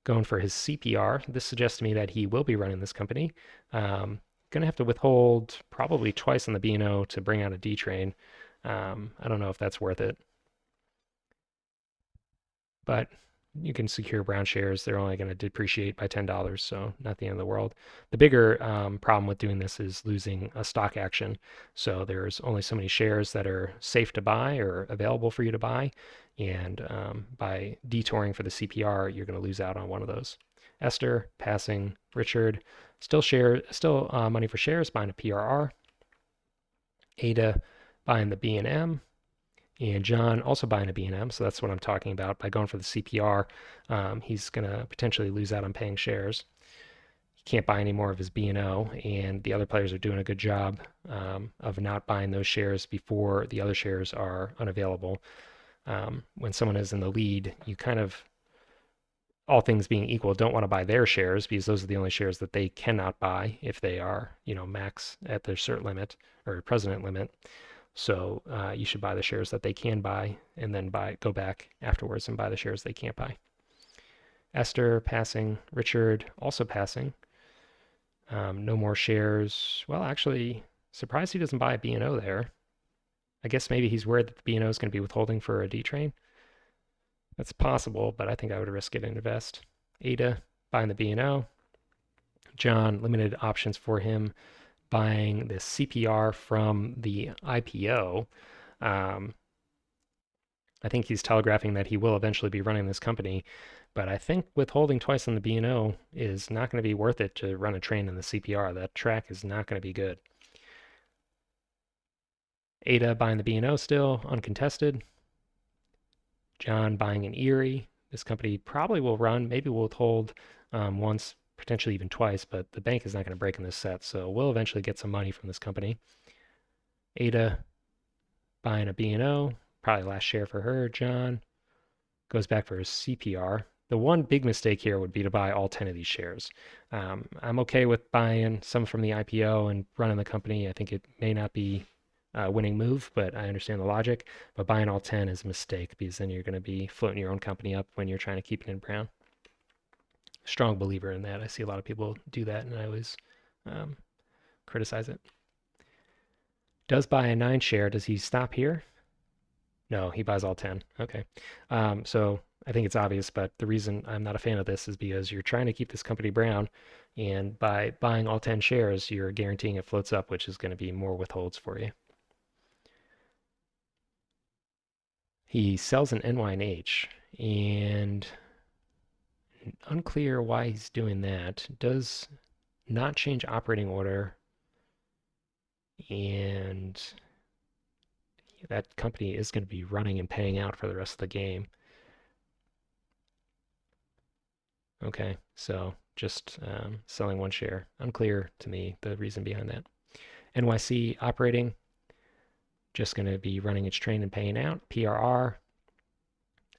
going for his CPR. This suggests to me that he will be running this company. Going to have to withhold probably twice on the B&O to bring out a D train. I don't know if that's worth it. But you can secure brown shares. They're only going to depreciate by $10, so not the end of the world. The bigger problem with doing this is losing a stock action. So there's only so many shares that are safe to buy or available for you to buy. And by detouring for the CPR, you're going to lose out on one of those. Esther passing Richard, still money for shares, buying a PRR. Ada buying the B&M. And John also buying a B&M, so that's what I'm talking about. By going for the CPR, he's going to potentially lose out on paying shares. He can't buy any more of his B&O, and the other players are doing a good job of not buying those shares before the other shares are unavailable. When someone is in the lead, you kind of, all things being equal, don't want to buy their shares because those are the only shares that they cannot buy if they are, max at their cert limit or president limit. So you should buy the shares that they can buy and then go back afterwards and buy the shares they can't buy. Esther passing, Richard also passing. No more shares. Well, actually, surprised he doesn't buy a B&O there. I guess maybe he's worried that the B&O is going to be withholding for a D train. That's possible, but I think I would risk it and invest. Ada buying the B&O. John, limited options for him, buying the CPR from the IPO. I think he's telegraphing that he will eventually be running this company, but I think withholding twice on the B&O is not going to be worth it to run a train in the CPR. That track is not going to be good. Ada buying the B&O still, uncontested. John buying an Erie. This company probably will run, maybe we'll withhold once, potentially even twice, but the bank is not going to break in this set, so we'll eventually get some money from this company. Ada buying a B&O, probably last share for her. John goes back for his CPR. The one big mistake here would be to buy all 10 of these shares. I'm okay with buying some from the IPO and running the company. I think it may not be a winning move, but I understand the logic. But buying all 10 is a mistake because then you're going to be floating your own company up when you're trying to keep it in brown. Strong believer in that. I see a lot of people do that, and I always um, criticize it. Does buy a 9 share. Does he stop here? No, he buys all 10. Okay. So I think it's obvious, but the reason I'm not a fan of this is because you're trying to keep this company brown, and by buying all 10 shares, you're guaranteeing it floats up, which is going to be more withholds for you. He sells an NY&H, and unclear why he's doing that. Does not change operating order, and that company is going to be running and paying out for the rest of the game. Okay, so just selling 1 share. Unclear to me the reason behind that. NYC operating, just going to be running its train and paying out. PRR,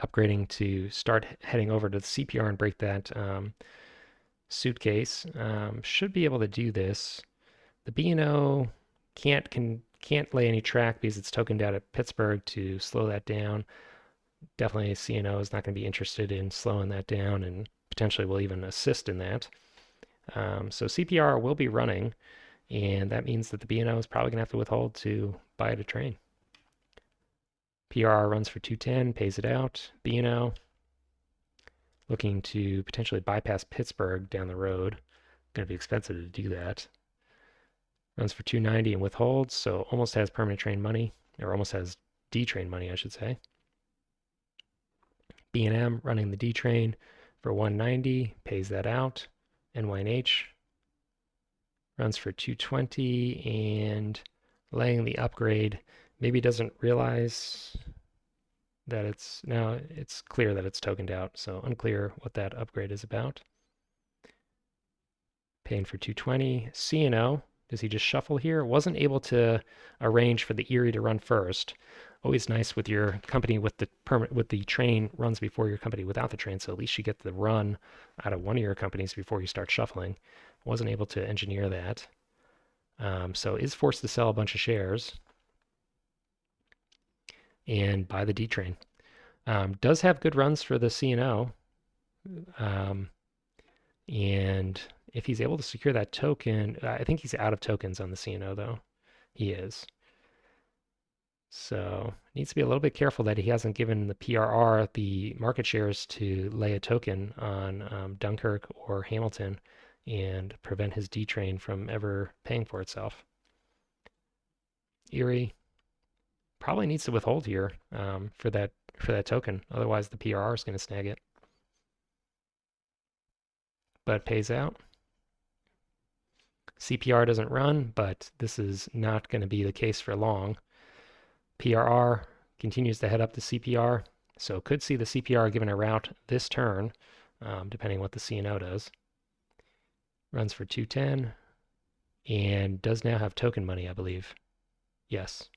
upgrading to start heading over to the CPR and break that suitcase. Should be able to do this. The B&O can't lay any track because it's tokened out at Pittsburgh to slow that down. Definitely CNO is not going to be interested in slowing that down and potentially will even assist in that. So CPR will be running, and that means that the B&O is probably going to have to withhold to buy at a train. PRR runs for 210, pays it out. B&O looking to potentially bypass Pittsburgh down the road. Going to be expensive to do that. Runs for 290 and withholds, so almost has permanent train money, or almost has D train money, I should say. B&M running the D train for 190, pays that out. NY&H runs for 220 and laying the upgrade. Maybe doesn't realize that it's clear that it's tokened out, so unclear what that upgrade is about. Paying for 220. CNO, does he just shuffle here? Wasn't able to arrange for the Erie to run first. Always nice with your company with the train runs before your company without the train, so at least you get the run out of one of your companies before you start shuffling. Wasn't able to engineer that. So is forced to sell a bunch of shares and buy the D train. Does have good runs for the CNO. And if he's able to secure that token, I think he's out of tokens on the CNO though. He is. So needs to be a little bit careful that he hasn't given the PRR the market shares to lay a token on Dunkirk or Hamilton and prevent his D train from ever paying for itself. Erie probably needs to withhold here for that token. Otherwise, the PRR is going to snag it. But pays out. CPR doesn't run, but this is not going to be the case for long. PRR continues to head up to CPR, so could see the CPR given a route this turn, depending what the CNO does. Runs for 210 and does now have token money, I believe. Yes.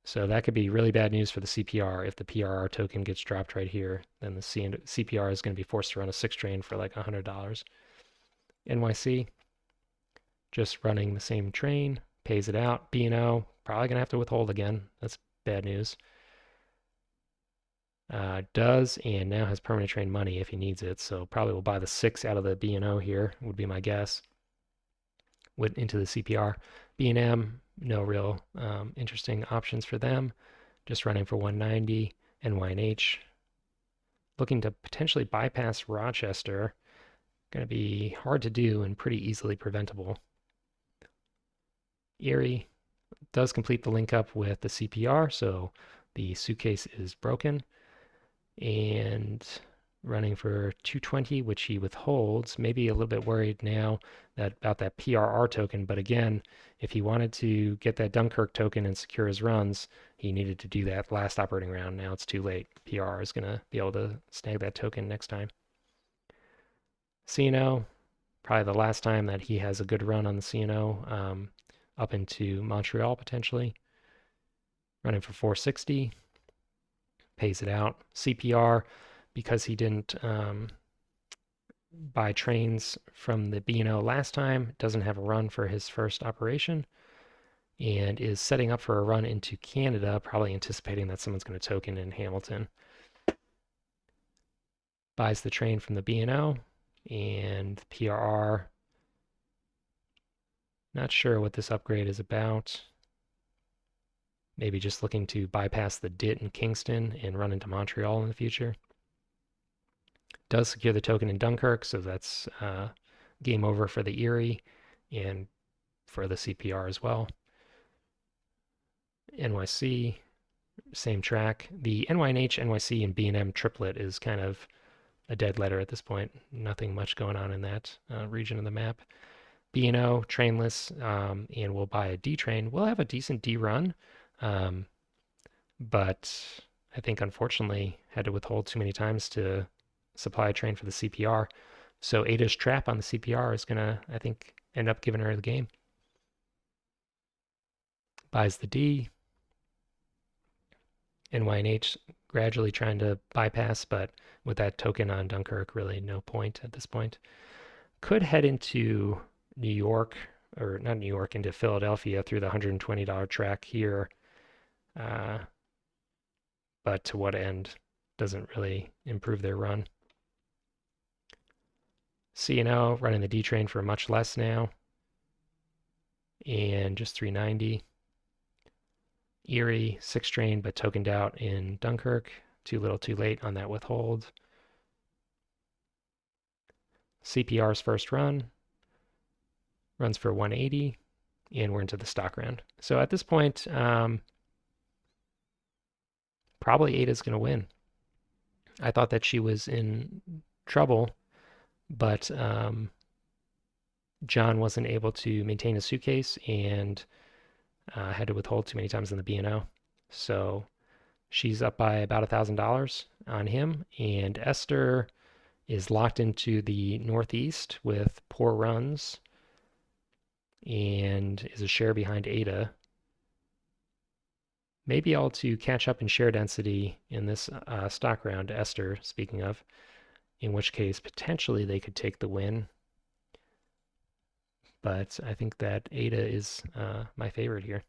So that could be really bad news for the CPR. If the PRR token gets dropped right here, then the CPR is going to be forced to run a 6 train for like $100. NYC, just running the same train, pays it out. B&O, probably going to have to withhold again. That's bad news. Does and now has permanent train money if he needs it, so probably will buy the 6 out of the B&O here, would be my guess. Went into the CPR. B&M, no real interesting options for them. Just running for 190. NY&H, looking to potentially bypass Rochester. Going to be hard to do and pretty easily preventable. Erie does complete the link up with the CPR, so the suitcase is broken. And running for 220, which he withholds. Maybe a little bit worried now about that PRR token, but again, if he wanted to get that Dunkirk token and secure his runs, he needed to do that last operating round. Now it's too late. PRR is going to be able to snag that token next time. CNO, probably the last time that he has a good run on the CNO, up into Montreal potentially. Running for 460, pays it out. CPR, because he didn't buy trains from the B&O last time, doesn't have a run for his first operation, and is setting up for a run into Canada, probably anticipating that someone's going to token in Hamilton. Buys the train from the B&O, and PRR, not sure what this upgrade is about. Maybe just looking to bypass the DIT in Kingston and run into Montreal in the future. Does secure the token in Dunkirk, so that's game over for the Erie and for the CPR as well. NYC, same track. The NYNH, NYC, and B&M triplet is kind of a dead letter at this point. Nothing much going on in that region of the map. B&O, trainless, and we'll buy a D train. We'll have a decent D run, but I think unfortunately had to withhold too many times to supply a train for the CPR. So Ada's trap on the CPR is going to, I think, end up giving her the game. Buys the D. NYNH gradually trying to bypass, but with that token on Dunkirk, really no point at this point. Could head into New York, or not New York, into Philadelphia through the $120 track here. But to what end? Doesn't really improve their run. C&O running the D train for much less now. And just 390. Erie, 6 train, but tokened out in Dunkirk. Too little too late on that withhold. CPR's first run. Runs for 180. And we're into the stock round. So at this point, probably Ada's going to win. I thought that she was in trouble, but John wasn't able to maintain a suitcase and had to withhold too many times in the B&O. So she's up by about $1,000 on him, and Esther is locked into the Northeast with poor runs and is a share behind Ada. Maybe able to catch up in share density in this stock round, Esther, speaking of, in which case potentially they could take the win. But I think that Ada is my favorite here.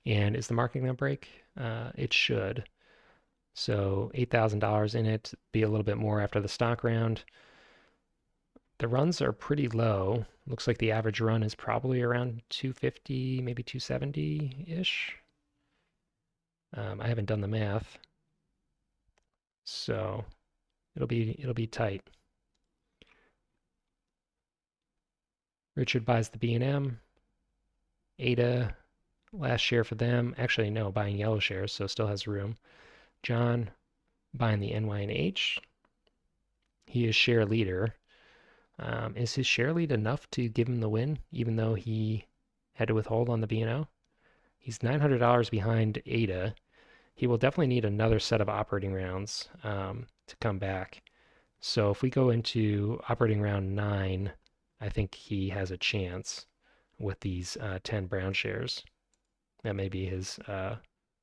And is the market going to break? It should. So $8,000 in it, be a little bit more after the stock round. The runs are pretty low. Looks like the average run is probably around 250, maybe 270-ish. I haven't done the math, so it'll be tight. Richard buys the B&M. Ada, last share for them. Actually, no, buying yellow shares, so still has room. John buying the NYNH. He is share leader. Is his share lead enough to give him the win, even though he had to withhold on the B&O? He's $900 behind Ada. He will definitely need another set of operating rounds to come back. So if we go into operating round 9, I think he has a chance with these 10 brown shares. That may be his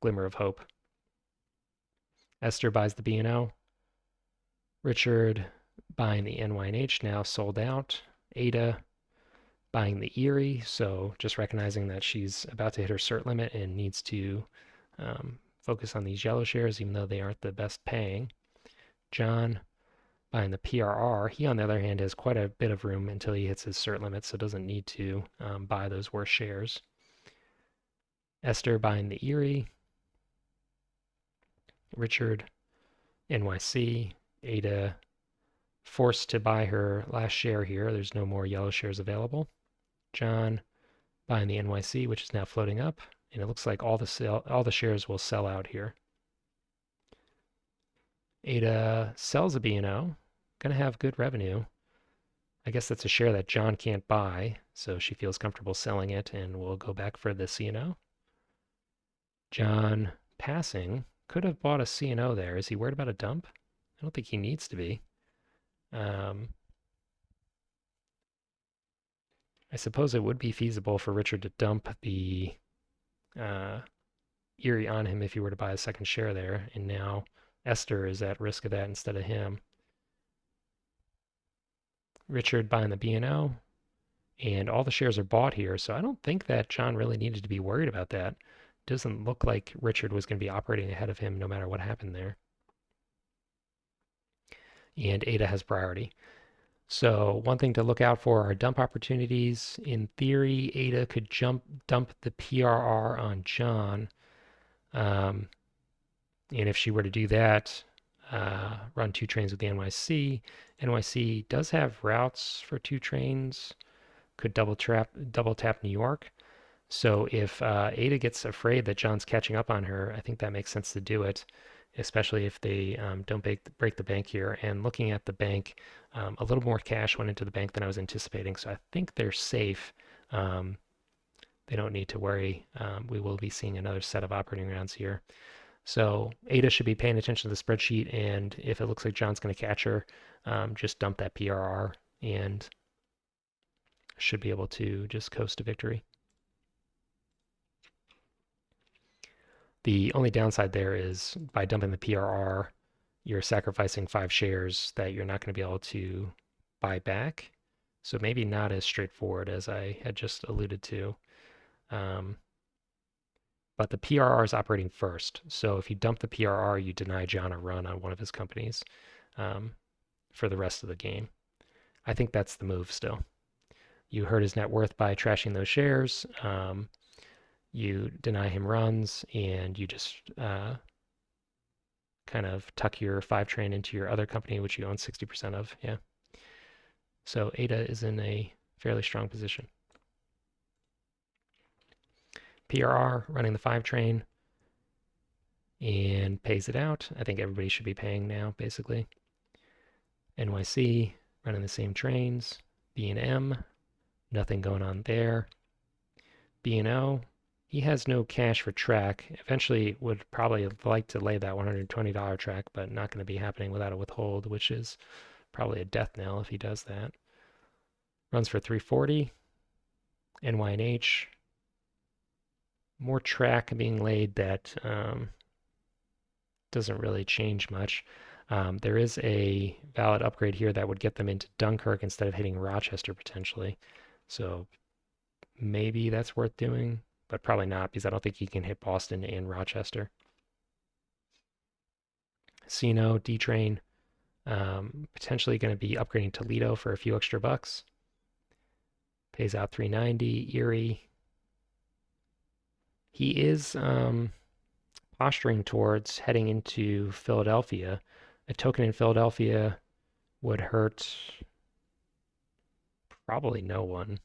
glimmer of hope. Esther buys the B&O. Richard buying the NYNH, now sold out. Ada buying the Erie, so just recognizing that she's about to hit her cert limit and needs to focus on these yellow shares, even though they aren't the best paying. John buying the PRR. He, on the other hand, has quite a bit of room until he hits his cert limit, so doesn't need to buy those worse shares. Esther buying the Erie. Richard, NYC. Ada forced to buy her last share here. There's no more yellow shares available. John buying the NYC, which is now floating up, and it looks like all the shares will sell out here. Ada sells a B&O, gonna have good revenue. I guess that's a share that John can't buy, so she feels comfortable selling it, and we'll go back for the C&O. John passing could have bought a C&O there. Is he worried about a dump? I don't think he needs to be. Um, I suppose it would be feasible for Richard to dump the uh, Erie on him if he were to buy a second share there, and now Esther is at risk of that instead of him. Richard buying the B&O, and all the shares are bought here, so I don't think that John really needed to be worried about that. Doesn't look like Richard was going to be operating ahead of him no matter what happened there. And Ada has priority. So one thing to look out for are dump opportunities. In theory, Ada could dump the PRR on John. And if she were to do that, run 2 trains with the NYC. NYC does have routes for 2 trains. Could double tap New York. So if Ada gets afraid that John's catching up on her, I think that makes sense to do it, especially if they don't break the bank here. And looking at the bank, a little more cash went into the bank than I was anticipating, so I think they're safe. Um, they don't need to worry. We will be seeing another set of operating rounds here. So Ada should be paying attention to the spreadsheet, and if it looks like John's going to catch her, just dump that PRR and should be able to just coast to victory. The only downside there is by dumping the PRR, you're sacrificing 5 shares that you're not going to be able to buy back. So maybe not as straightforward as I had just alluded to. But the PRR is operating first. So if you dump the PRR, you deny John a run on one of his companies for the rest of the game. I think that's the move still. You hurt his net worth by trashing those shares. You deny him runs, and you just kind of tuck your 5 train into your other company, which you own 60% of. Yeah. So Ada is in a fairly strong position. PRR running the 5 train and pays it out. I think everybody should be paying now, basically. NYC running the same trains. B&M, nothing going on there. B&O, he has no cash for track. Eventually would probably like to lay that $120 track, but not going to be happening without a withhold, which is probably a death knell if he does that. Runs for 340. NYNH, more track being laid that doesn't really change much. There is a valid upgrade here that would get them into Dunkirk instead of hitting Rochester potentially. So maybe that's worth doing, but probably not because I don't think he can hit Boston and Rochester. Cino, D-Train, potentially going to be upgrading Toledo for a few extra bucks. Pays out 390. Erie. He is posturing towards heading into Philadelphia. A token in Philadelphia would hurt probably no one.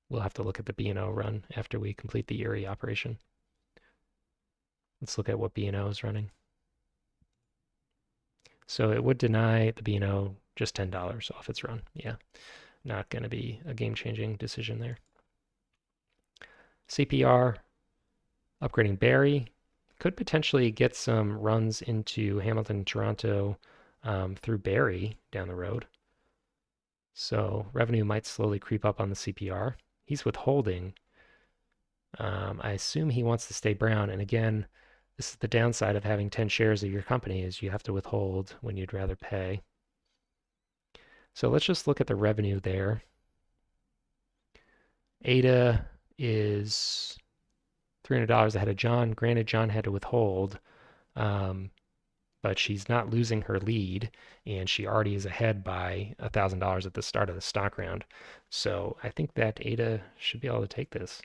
We'll have to look at the B&O run after we complete the Erie operation. Let's look at what B&O is running. So it would deny the B&O just $10 off its run. Yeah, not going to be a game-changing decision there. CPR, upgrading Barrie, could potentially get some runs into Hamilton, Toronto through Barrie down the road. So revenue might slowly creep up on the CPR. He's withholding. I assume he wants to stay brown. And again, this is the downside of having 10 shares of your company is you have to withhold when you'd rather pay. So let's just look at the revenue there. Ada is $300 ahead of John. Granted, John had to withhold, but she's not losing her lead, and she already is ahead by $1,000 at the start of the stock round. So I think that Ada should be able to take this.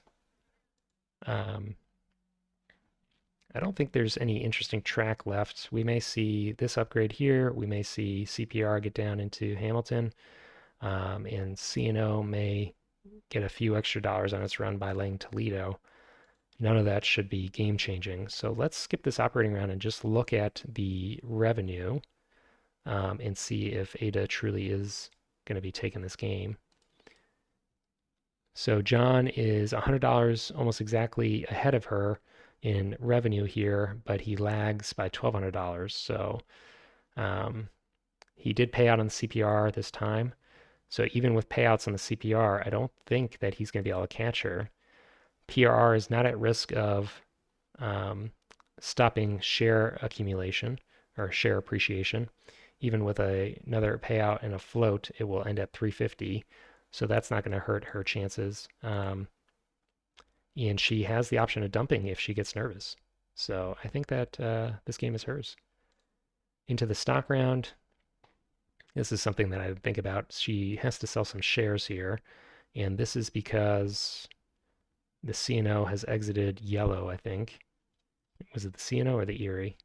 I don't think there's any interesting track left. We may see this upgrade here. We may see CPR get down into Hamilton, and C&O may get a few extra dollars on its run by laying Toledo. None of that should be game changing. So let's skip this operating round and just look at the revenue and see if Ada truly is going to be taking this game. So John is $100 almost exactly ahead of her in revenue here, but he lags by $1,200. So um, he did pay out on the CPR this time. So even with payouts on the CPR, I don't think that he's going to be able to catch her. PRR is not at risk of um, stopping share accumulation or share appreciation. Even with another payout and a float, it will end at 350. So that's not going to hurt her chances. And she has the option of dumping if she gets nervous. So I think that this game is hers. Into the stock round. This is something that I think about. She has to sell some shares here. And this is because the CNO has exited yellow, I think. Was it the CNO or the Erie?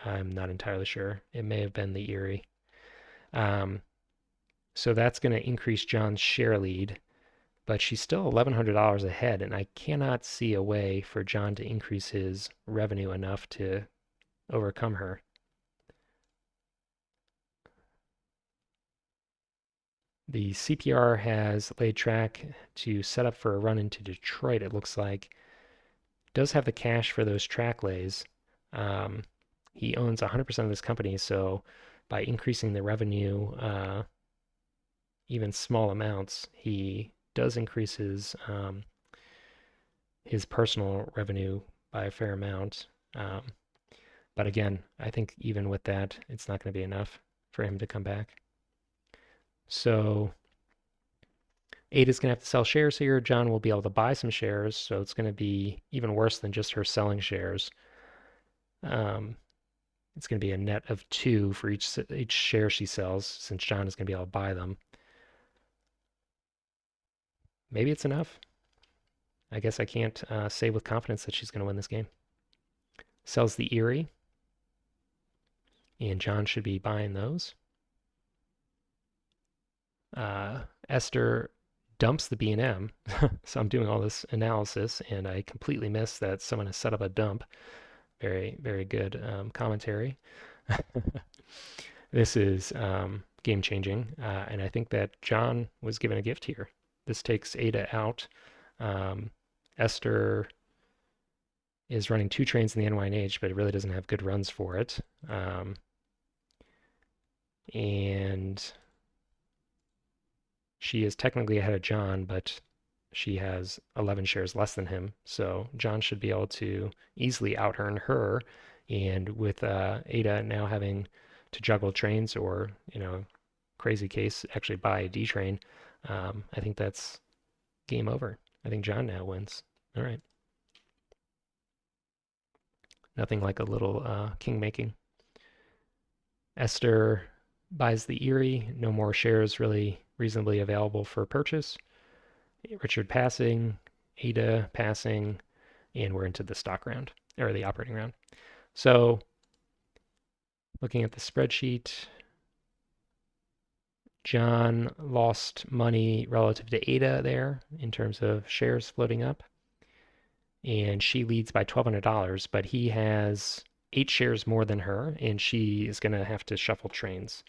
I'm not entirely sure. It may have been the Erie. Um, so that's going to increase John's share lead, but she's still $1,100 ahead, and I cannot see a way for John to increase his revenue enough to overcome her. The CPR has laid track to set up for a run into Detroit, it looks like. Does have the cash for those track lays. Um, he owns 100% of this company, so by increasing the revenue, even small amounts, he does increase his personal revenue by a fair amount. But again, I think even with that, it's not going to be enough for him to come back. So Ada's going to have to sell shares here. John will be able to buy some shares, so it's going to be even worse than just her selling shares. It's going to be a net of 2 for each share she sells, since John is going to be able to buy them. Maybe it's enough. I guess I can't say with confidence that she's going to win this game. Sells the Erie, and John should be buying those. Esther dumps the B&M, so I'm doing all this analysis, and I completely missed that someone has set up a dump. Very, very good commentary. This is game changing, and I think that John was given a gift here. This takes Ada out. Esther is running 2 trains in the NYNH, but it really doesn't have good runs for it. And she is technically ahead of John, but she has 11 shares less than him. So John should be able to easily out earn her. And with Ada now having to juggle trains or, crazy case, actually buy a D train, I think that's game over. I think John now wins. All right. Nothing like a little king making. Esther buys the Erie. No more shares really reasonably available for purchase. Richard passing, Ada passing, and we're into the stock round, or the operating round. So looking at the spreadsheet, John lost money relative to Ada there in terms of shares floating up. And she leads by $1,200, but he has 8 shares more than her, and she is going to have to shuffle trains.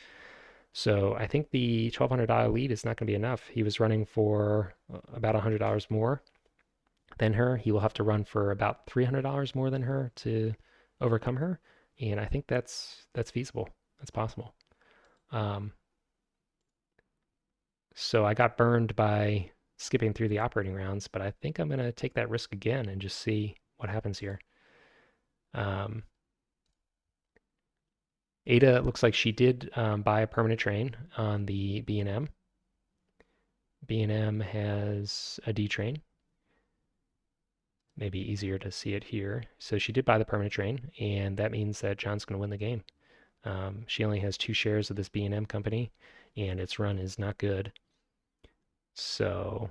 So I think the $1,200 lead is not going to be enough. He was running for about $100 more than her. He will have to run for about $300 more than her to overcome her, and I think that's feasible. That's possible. So I got burned by skipping through the operating rounds, but I think I'm going to take that risk again and just see what happens here. Ada looks like she did buy a permanent train on the B&M. B&M has a D train. Maybe easier to see it here. So she did buy the permanent train, and that means that John's going to win the game. She only has 2 shares of this B&M company, and its run is not good. So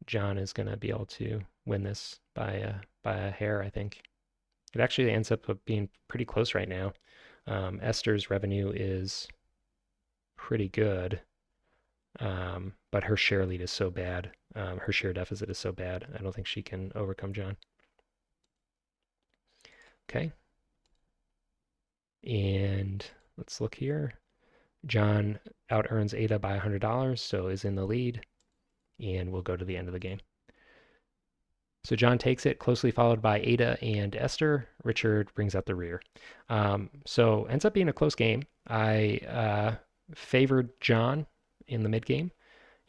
John is going to be able to win this by a hair, I think. It actually ends up being pretty close right now. Esther's revenue is pretty good. But her share lead is so bad. Her share deficit is so bad. I don't think she can overcome John. Okay. And let's look here. John out earns Ada by $100, so is in the lead, and we'll go to the end of the game. So John takes it, closely followed by Ada and Esther. Richard brings out the rear. So ends up being a close game. I favored John in the mid game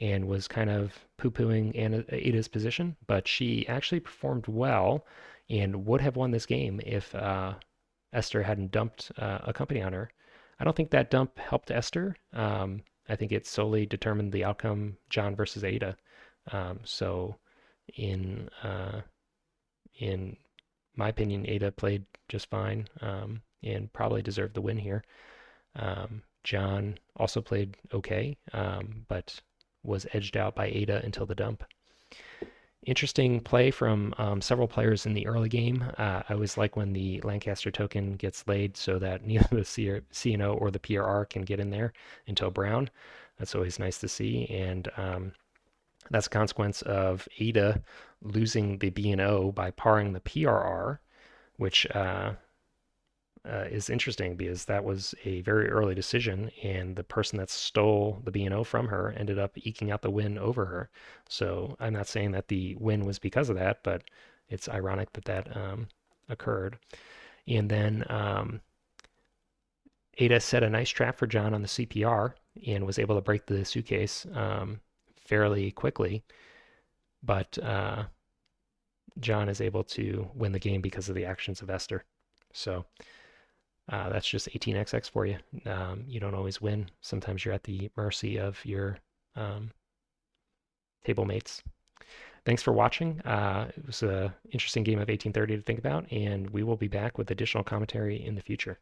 and was kind of poo-pooing Ada's position, but she actually performed well and would have won this game if Esther hadn't dumped a company on her. I don't think that dump helped Esther. I think it solely determined the outcome, John versus Ada. So in in my opinion, Ada played just fine and probably deserved the win here. John also played okay, but was edged out by Ada until the dump. Interesting play from several players in the early game. I always like when the Lancaster token gets laid so that neither the CNO or the PRR can get in there until Brown. That's always nice to see. And that's a consequence of Ada losing the B&O by parring the PRR, which is interesting because that was a very early decision, and the person that stole the B&O from her ended up eking out the win over her. So I'm not saying that the win was because of that, but it's ironic that that occurred. And then Ada set a nice trap for John on the CPR and was able to break the suitcase fairly quickly, but John is able to win the game because of the actions of Esther. So that's just 18xx for you. You don't always win. Sometimes you're at the mercy of your table mates. Thanks for watching. It was an interesting game of 1830 to think about, and we will be back with additional commentary in the future.